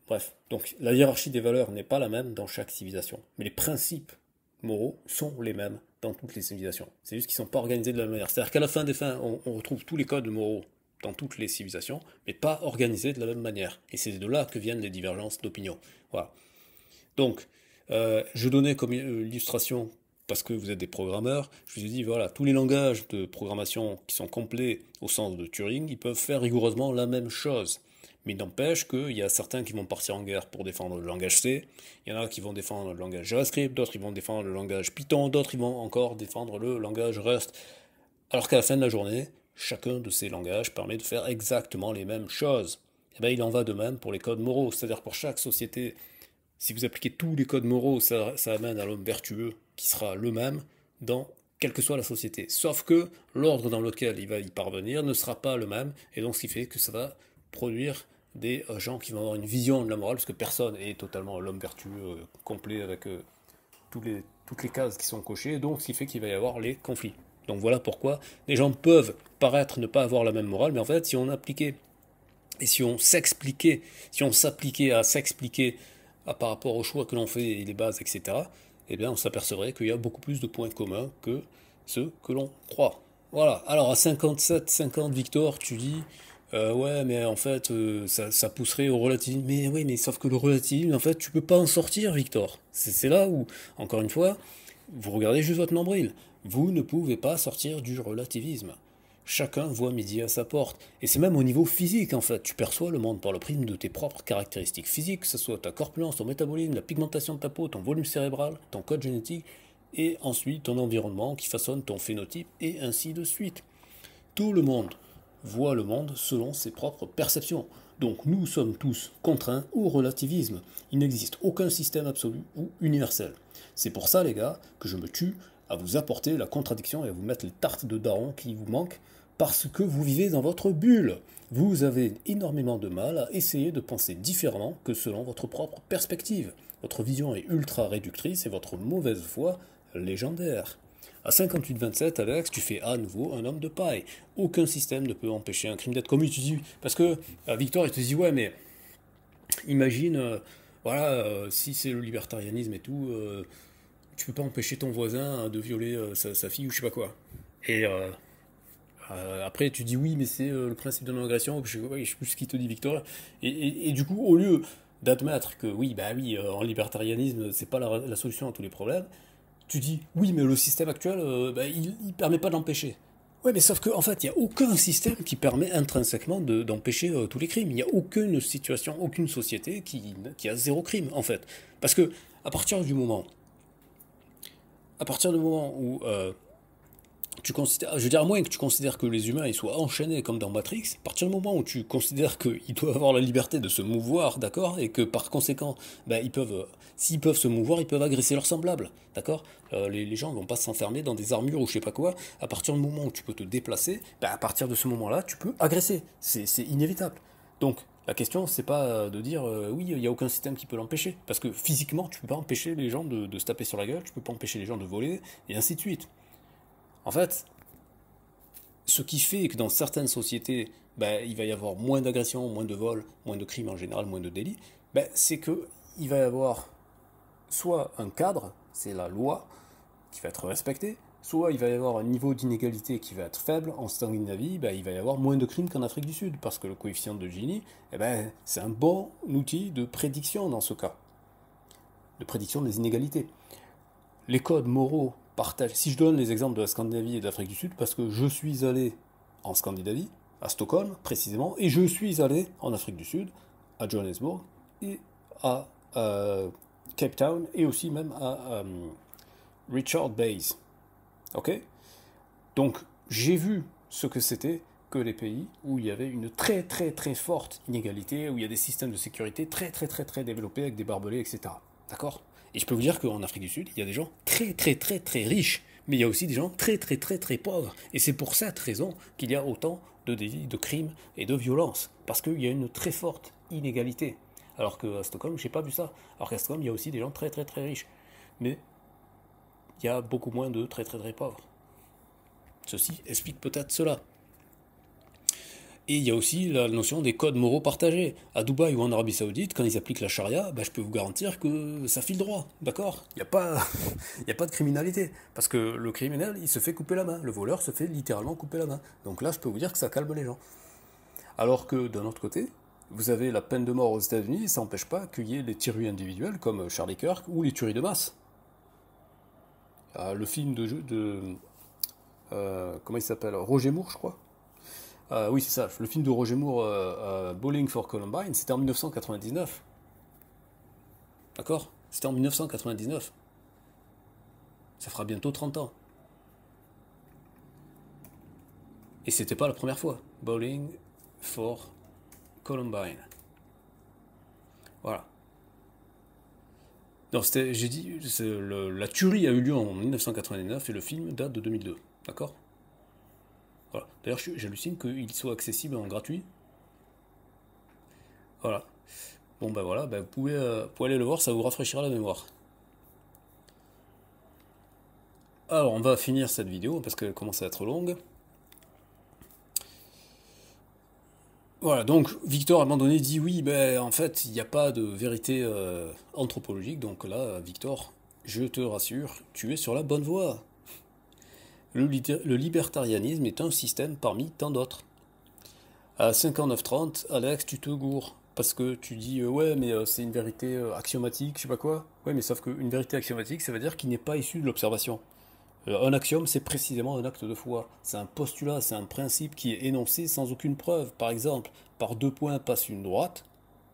Bref, donc la hiérarchie des valeurs n'est pas la même dans chaque civilisation. Mais les principes moraux sont les mêmes dans toutes les civilisations. C'est juste qu'ils ne sont pas organisés de la même manière. C'est-à-dire qu'à la fin des fins, on retrouve tous les codes moraux dans toutes les civilisations, mais pas organisés de la même manière. Et c'est de là que viennent les divergences d'opinion. Voilà. Donc, je donnais comme illustration, parce que vous êtes des programmeurs, je vous ai dit, voilà, tous les langages de programmation qui sont complets au sens de Turing, ils peuvent faire rigoureusement la même chose. Mais il n'empêche qu'il y a certains qui vont partir en guerre pour défendre le langage C, il y en a qui vont défendre le langage JavaScript, d'autres ils vont défendre le langage Python, d'autres ils vont encore défendre le langage Rust. Alors qu'à la fin de la journée, chacun de ces langages permet de faire exactement les mêmes choses. Et bien il en va de même pour les codes moraux, c'est-à-dire pour chaque société, si vous appliquez tous les codes moraux, ça amène à l'homme vertueux qui sera le même dans quelle que soit la société. Sauf que l'ordre dans lequel il va y parvenir ne sera pas le même, et donc ce qui fait que ça va produire des gens qui vont avoir une vision de la morale, parce que personne est totalement l'homme vertueux complet avec toutes les cases qui sont cochées, donc ce qui fait qu'il va y avoir les conflits. Donc voilà pourquoi les gens peuvent paraître ne pas avoir la même morale, mais en fait si on appliquait, et si on s'expliquait, si on s'appliquait à s'expliquer par rapport aux choix que l'on fait et les bases, etc., eh bien on s'apercevrait qu'il y a beaucoup plus de points communs que ceux que l'on croit. Voilà, alors à 57-50, Victor, tu dis... ouais, mais en fait, ça pousserait au relativisme. Mais oui, mais sauf que le relativisme, en fait, tu peux pas en sortir, Victor. C'est là où, encore une fois, vous regardez juste votre nombril. Vous ne pouvez pas sortir du relativisme. Chacun voit midi à sa porte. Et c'est même au niveau physique, en fait. Tu perçois le monde par le prisme de tes propres caractéristiques physiques, que ce soit ta corpulence, ton métabolisme, la pigmentation de ta peau, ton volume cérébral, ton code génétique, et ensuite ton environnement qui façonne ton phénotype, et ainsi de suite. Tout le monde voit le monde selon ses propres perceptions. Donc nous sommes tous contraints au relativisme. Il n'existe aucun système absolu ou universel. C'est pour ça, les gars, que je me tue à vous apporter la contradiction et à vous mettre les tartes de daron qui vous manquent, parce que vous vivez dans votre bulle. Vous avez énormément de mal à essayer de penser différemment que selon votre propre perspective. Votre vision est ultra réductrice et votre mauvaise foi légendaire. À 58-27, Alex, tu fais à nouveau un homme de paille. Aucun système ne peut empêcher un crime d'être commis. Tu dis, parce que Victor, il te dit, ouais, mais imagine, voilà, si c'est le libertarianisme et tout, tu peux pas empêcher ton voisin de violer sa fille ou je sais pas quoi. Et après, tu dis, oui, mais c'est le principe de non-agression, je sais plus ce qu'il te dit, Victor. Et du coup, au lieu d'admettre que, oui, bah oui, en libertarianisme, c'est pas la solution à tous les problèmes, tu dis, oui, mais le système actuel, il permet pas d'empêcher. Ouais, mais sauf qu'en fait, il n'y a aucun système qui permet intrinsèquement d'empêcher tous les crimes. Il n'y a aucune situation, aucune société qui a zéro crime, en fait. Parce que, à partir du moment où tu considères, je veux dire, à moins que tu considères que les humains ils soient enchaînés comme dans Matrix, à partir du moment où tu considères qu'ils doivent avoir la liberté de se mouvoir, d'accord, et que par conséquent, ils peuvent, s'ils peuvent se mouvoir, ils peuvent agresser leurs semblables, d'accord, les gens ne vont pas s'enfermer dans des armures ou je sais pas quoi, à partir du moment où tu peux te déplacer, à partir de ce moment-là, tu peux agresser, c'est inévitable. Donc, La question, c'est pas de dire oui, il n'y a aucun système qui peut l'empêcher. Parce que physiquement, tu peux pas empêcher les gens de se taper sur la gueule, tu peux pas empêcher les gens de voler, et ainsi de suite. En fait, ce qui fait que dans certaines sociétés, ben, il va y avoir moins d'agressions, moins de vols, moins de crimes en général, moins de délits, ben, c'est que il va y avoir soit un cadre, c'est la loi, qui va être respectée, soit il va y avoir un niveau d'inégalité qui va être faible. En Scandinavie, ben, il va y avoir moins de crimes qu'en Afrique du Sud, parce que le coefficient de Gini, eh ben, c'est un bon outil de prédiction dans ce cas, de prédiction des inégalités. Les codes moraux partagés, si je donne les exemples de la Scandinavie et de l'Afrique du Sud, parce que je suis allé en Scandinavie, à Stockholm précisément, et je suis allé en Afrique du Sud, à Johannesburg, et à Cape Town, et aussi même à Richard Bays. Ok. Donc j'ai vu ce que c'était que les pays où il y avait une très très très forte inégalité, où il y a des systèmes de sécurité très très très très développés avec des barbelés, etc. D'accord. Et je peux vous dire qu'en Afrique du Sud, il y a des gens très très très très riches, mais il y a aussi des gens très très très très pauvres. Et c'est pour cette raison qu'il y a autant de délits, de crimes et de violences, parce qu'il y a une très forte inégalité. Alors qu'à Stockholm, je n'ai pas vu ça. Alors qu'à Stockholm, il y a aussi des gens très très très riches. Mais il y a beaucoup moins de très très très pauvres. Ceci explique peut-être cela. Et il y a aussi la notion des codes moraux partagés. À Dubaï ou en Arabie Saoudite, quand ils appliquent la charia, je peux vous garantir que ça file droit, d'accord. Il n'y a pas, y a pas de criminalité. Parce que le criminel, il se fait couper la main. Le voleur se fait littéralement couper la main. Donc là, je peux vous dire que ça calme les gens. Alors que d'un autre côté, vous avez la peine de mort aux États-Unis, ça n'empêche pas qu'il y ait des tueries individuelles comme Charlie Kirk ou les tueries de masse. Le film comment il s'appelle, Roger Moore, je crois. Oui, c'est ça. Le film de Roger Moore, Bowling for Columbine, c'était en 1999. D'accord. C'était en 1999. Ça fera bientôt 30 ans. Et c'était pas la première fois. Bowling for Columbine. Voilà. Non, j'ai dit, la tuerie a eu lieu en 1999 et le film date de 2002. D'accord. Voilà. D'ailleurs, j'hallucine qu'il soit accessible en gratuit. Voilà. Bon, voilà, vous pouvez aller le voir, ça vous rafraîchira la mémoire. Alors, on va finir cette vidéo parce qu'elle commence à être longue. Voilà, donc Victor à un moment donné dit oui, en fait, il n'y a pas de vérité anthropologique, donc là, Victor, je te rassure, tu es sur la bonne voie. Le libertarianisme est un système parmi tant d'autres. À 59-30, Alex, tu te gourres. Parce que tu dis, ouais, mais c'est une vérité axiomatique, je sais pas quoi. Ouais, mais sauf qu'une vérité axiomatique, ça veut dire qu'il n'est pas issu de l'observation. Un axiome, c'est précisément un acte de foi. C'est un postulat, c'est un principe qui est énoncé sans aucune preuve. Par exemple, par deux points passe une droite.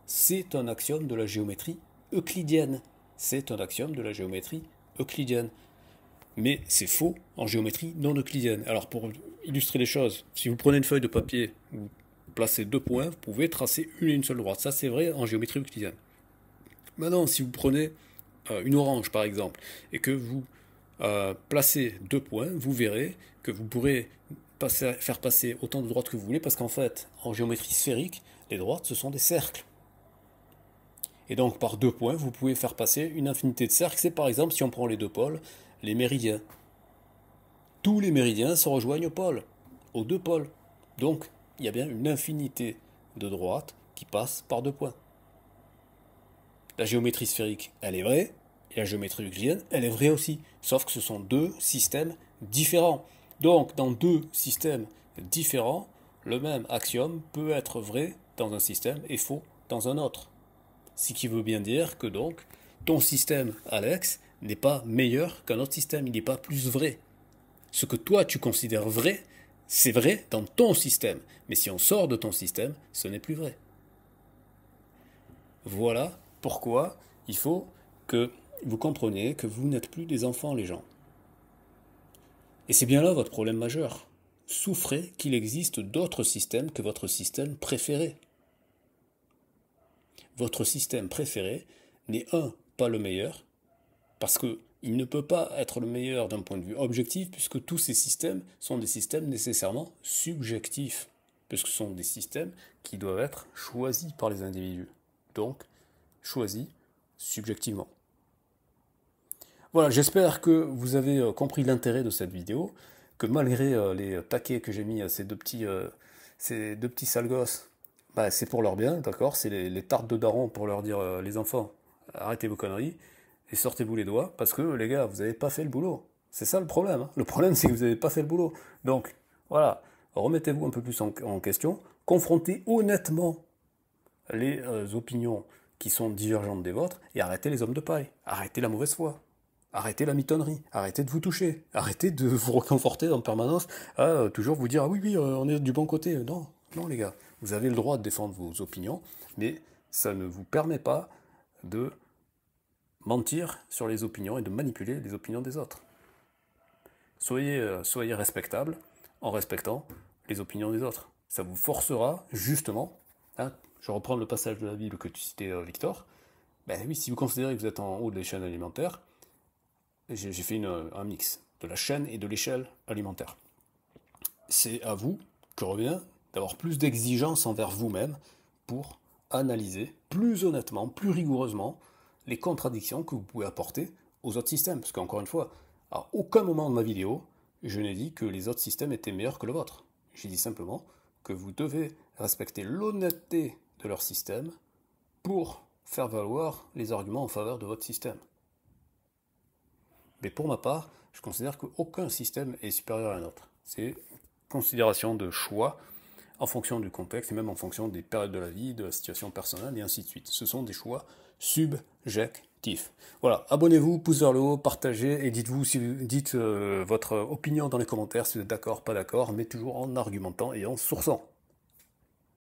C'est un axiome de la géométrie euclidienne. C'est un axiome de la géométrie euclidienne. Mais c'est faux en géométrie non euclidienne. Alors pour illustrer les choses, si vous prenez une feuille de papier, vous placez deux points, vous pouvez tracer une et une seule droite. Ça c'est vrai en géométrie euclidienne. Maintenant, si vous prenez une orange par exemple, et que vous placez deux points, vous verrez que vous pourrez faire passer autant de droites que vous voulez, parce qu'en fait, en géométrie sphérique, les droites, ce sont des cercles. Et donc, par deux points, vous pouvez faire passer une infinité de cercles. C'est par exemple, si on prend les deux pôles, les méridiens. Tous les méridiens se rejoignent au pôle, aux deux pôles. Donc, il y a bien une infinité de droites qui passent par deux points. La géométrie sphérique, elle est vraie, et la géométrie euclidienne, elle est vraie aussi. Sauf que ce sont deux systèmes différents. Donc, dans deux systèmes différents, le même axiome peut être vrai dans un système et faux dans un autre. Ce qui veut bien dire que donc, ton système, Alex, n'est pas meilleur qu'un autre système, il n'est pas plus vrai. Ce que toi tu considères vrai, c'est vrai dans ton système. Mais si on sort de ton système, ce n'est plus vrai. Voilà pourquoi il faut que vous compreniez que vous n'êtes plus des enfants, les gens. Et c'est bien là votre problème majeur. Souffrez qu'il existe d'autres systèmes que votre système préféré. Votre système préféré n'est pas le meilleur, parce qu'il ne peut pas être le meilleur d'un point de vue objectif, puisque tous ces systèmes sont des systèmes nécessairement subjectifs. parce que ce sont des systèmes qui doivent être choisis par les individus, donc choisis subjectivement. Voilà, j'espère que vous avez compris l'intérêt de cette vidéo, que malgré les taquets que j'ai mis à ces deux petits sales gosses, bah, c'est pour leur bien, d'accord? C'est les tartes de daron pour leur dire, les enfants, arrêtez vos conneries, et sortez-vous les doigts, parce que les gars, vous n'avez pas fait le boulot. C'est ça le problème, hein. Le problème, c'est que vous n'avez pas fait le boulot. Donc, voilà, remettez-vous un peu plus en question, confrontez honnêtement les opinions qui sont divergentes des vôtres, et arrêtez les hommes de paille, arrêtez la mauvaise foi. Arrêtez la mitonnerie, arrêtez de vous toucher, arrêtez de vous reconforter en permanence à toujours vous dire ah oui, oui, on est du bon côté. Non, non les gars, vous avez le droit de défendre vos opinions, mais ça ne vous permet pas de mentir sur les opinions et de manipuler les opinions des autres. Soyez respectable en respectant les opinions des autres. Ça vous forcera justement, hein, je reprends le passage de la Bible que tu citais Victor, ben oui, si vous considérez que vous êtes en haut de l'échelle alimentaire, j'ai fait un mix de la chaîne et de l'échelle alimentaire. C'est à vous que revient d'avoir plus d'exigence envers vous-même pour analyser plus honnêtement, plus rigoureusement les contradictions que vous pouvez apporter aux autres systèmes. Parce qu'encore une fois, à aucun moment de ma vidéo, je n'ai dit que les autres systèmes étaient meilleurs que le vôtre. J'ai dit simplement que vous devez respecter l'honnêteté de leur système pour faire valoir les arguments en faveur de votre système. Mais pour ma part, je considère qu'aucun système est supérieur à un autre. C'est une considération de choix en fonction du contexte et même en fonction des périodes de la vie, de la situation personnelle et ainsi de suite. Ce sont des choix subjectifs. Voilà, abonnez-vous, pouce vers le haut, partagez et dites votre opinion dans les commentaires si vous êtes d'accord, pas d'accord, mais toujours en argumentant et en sourçant.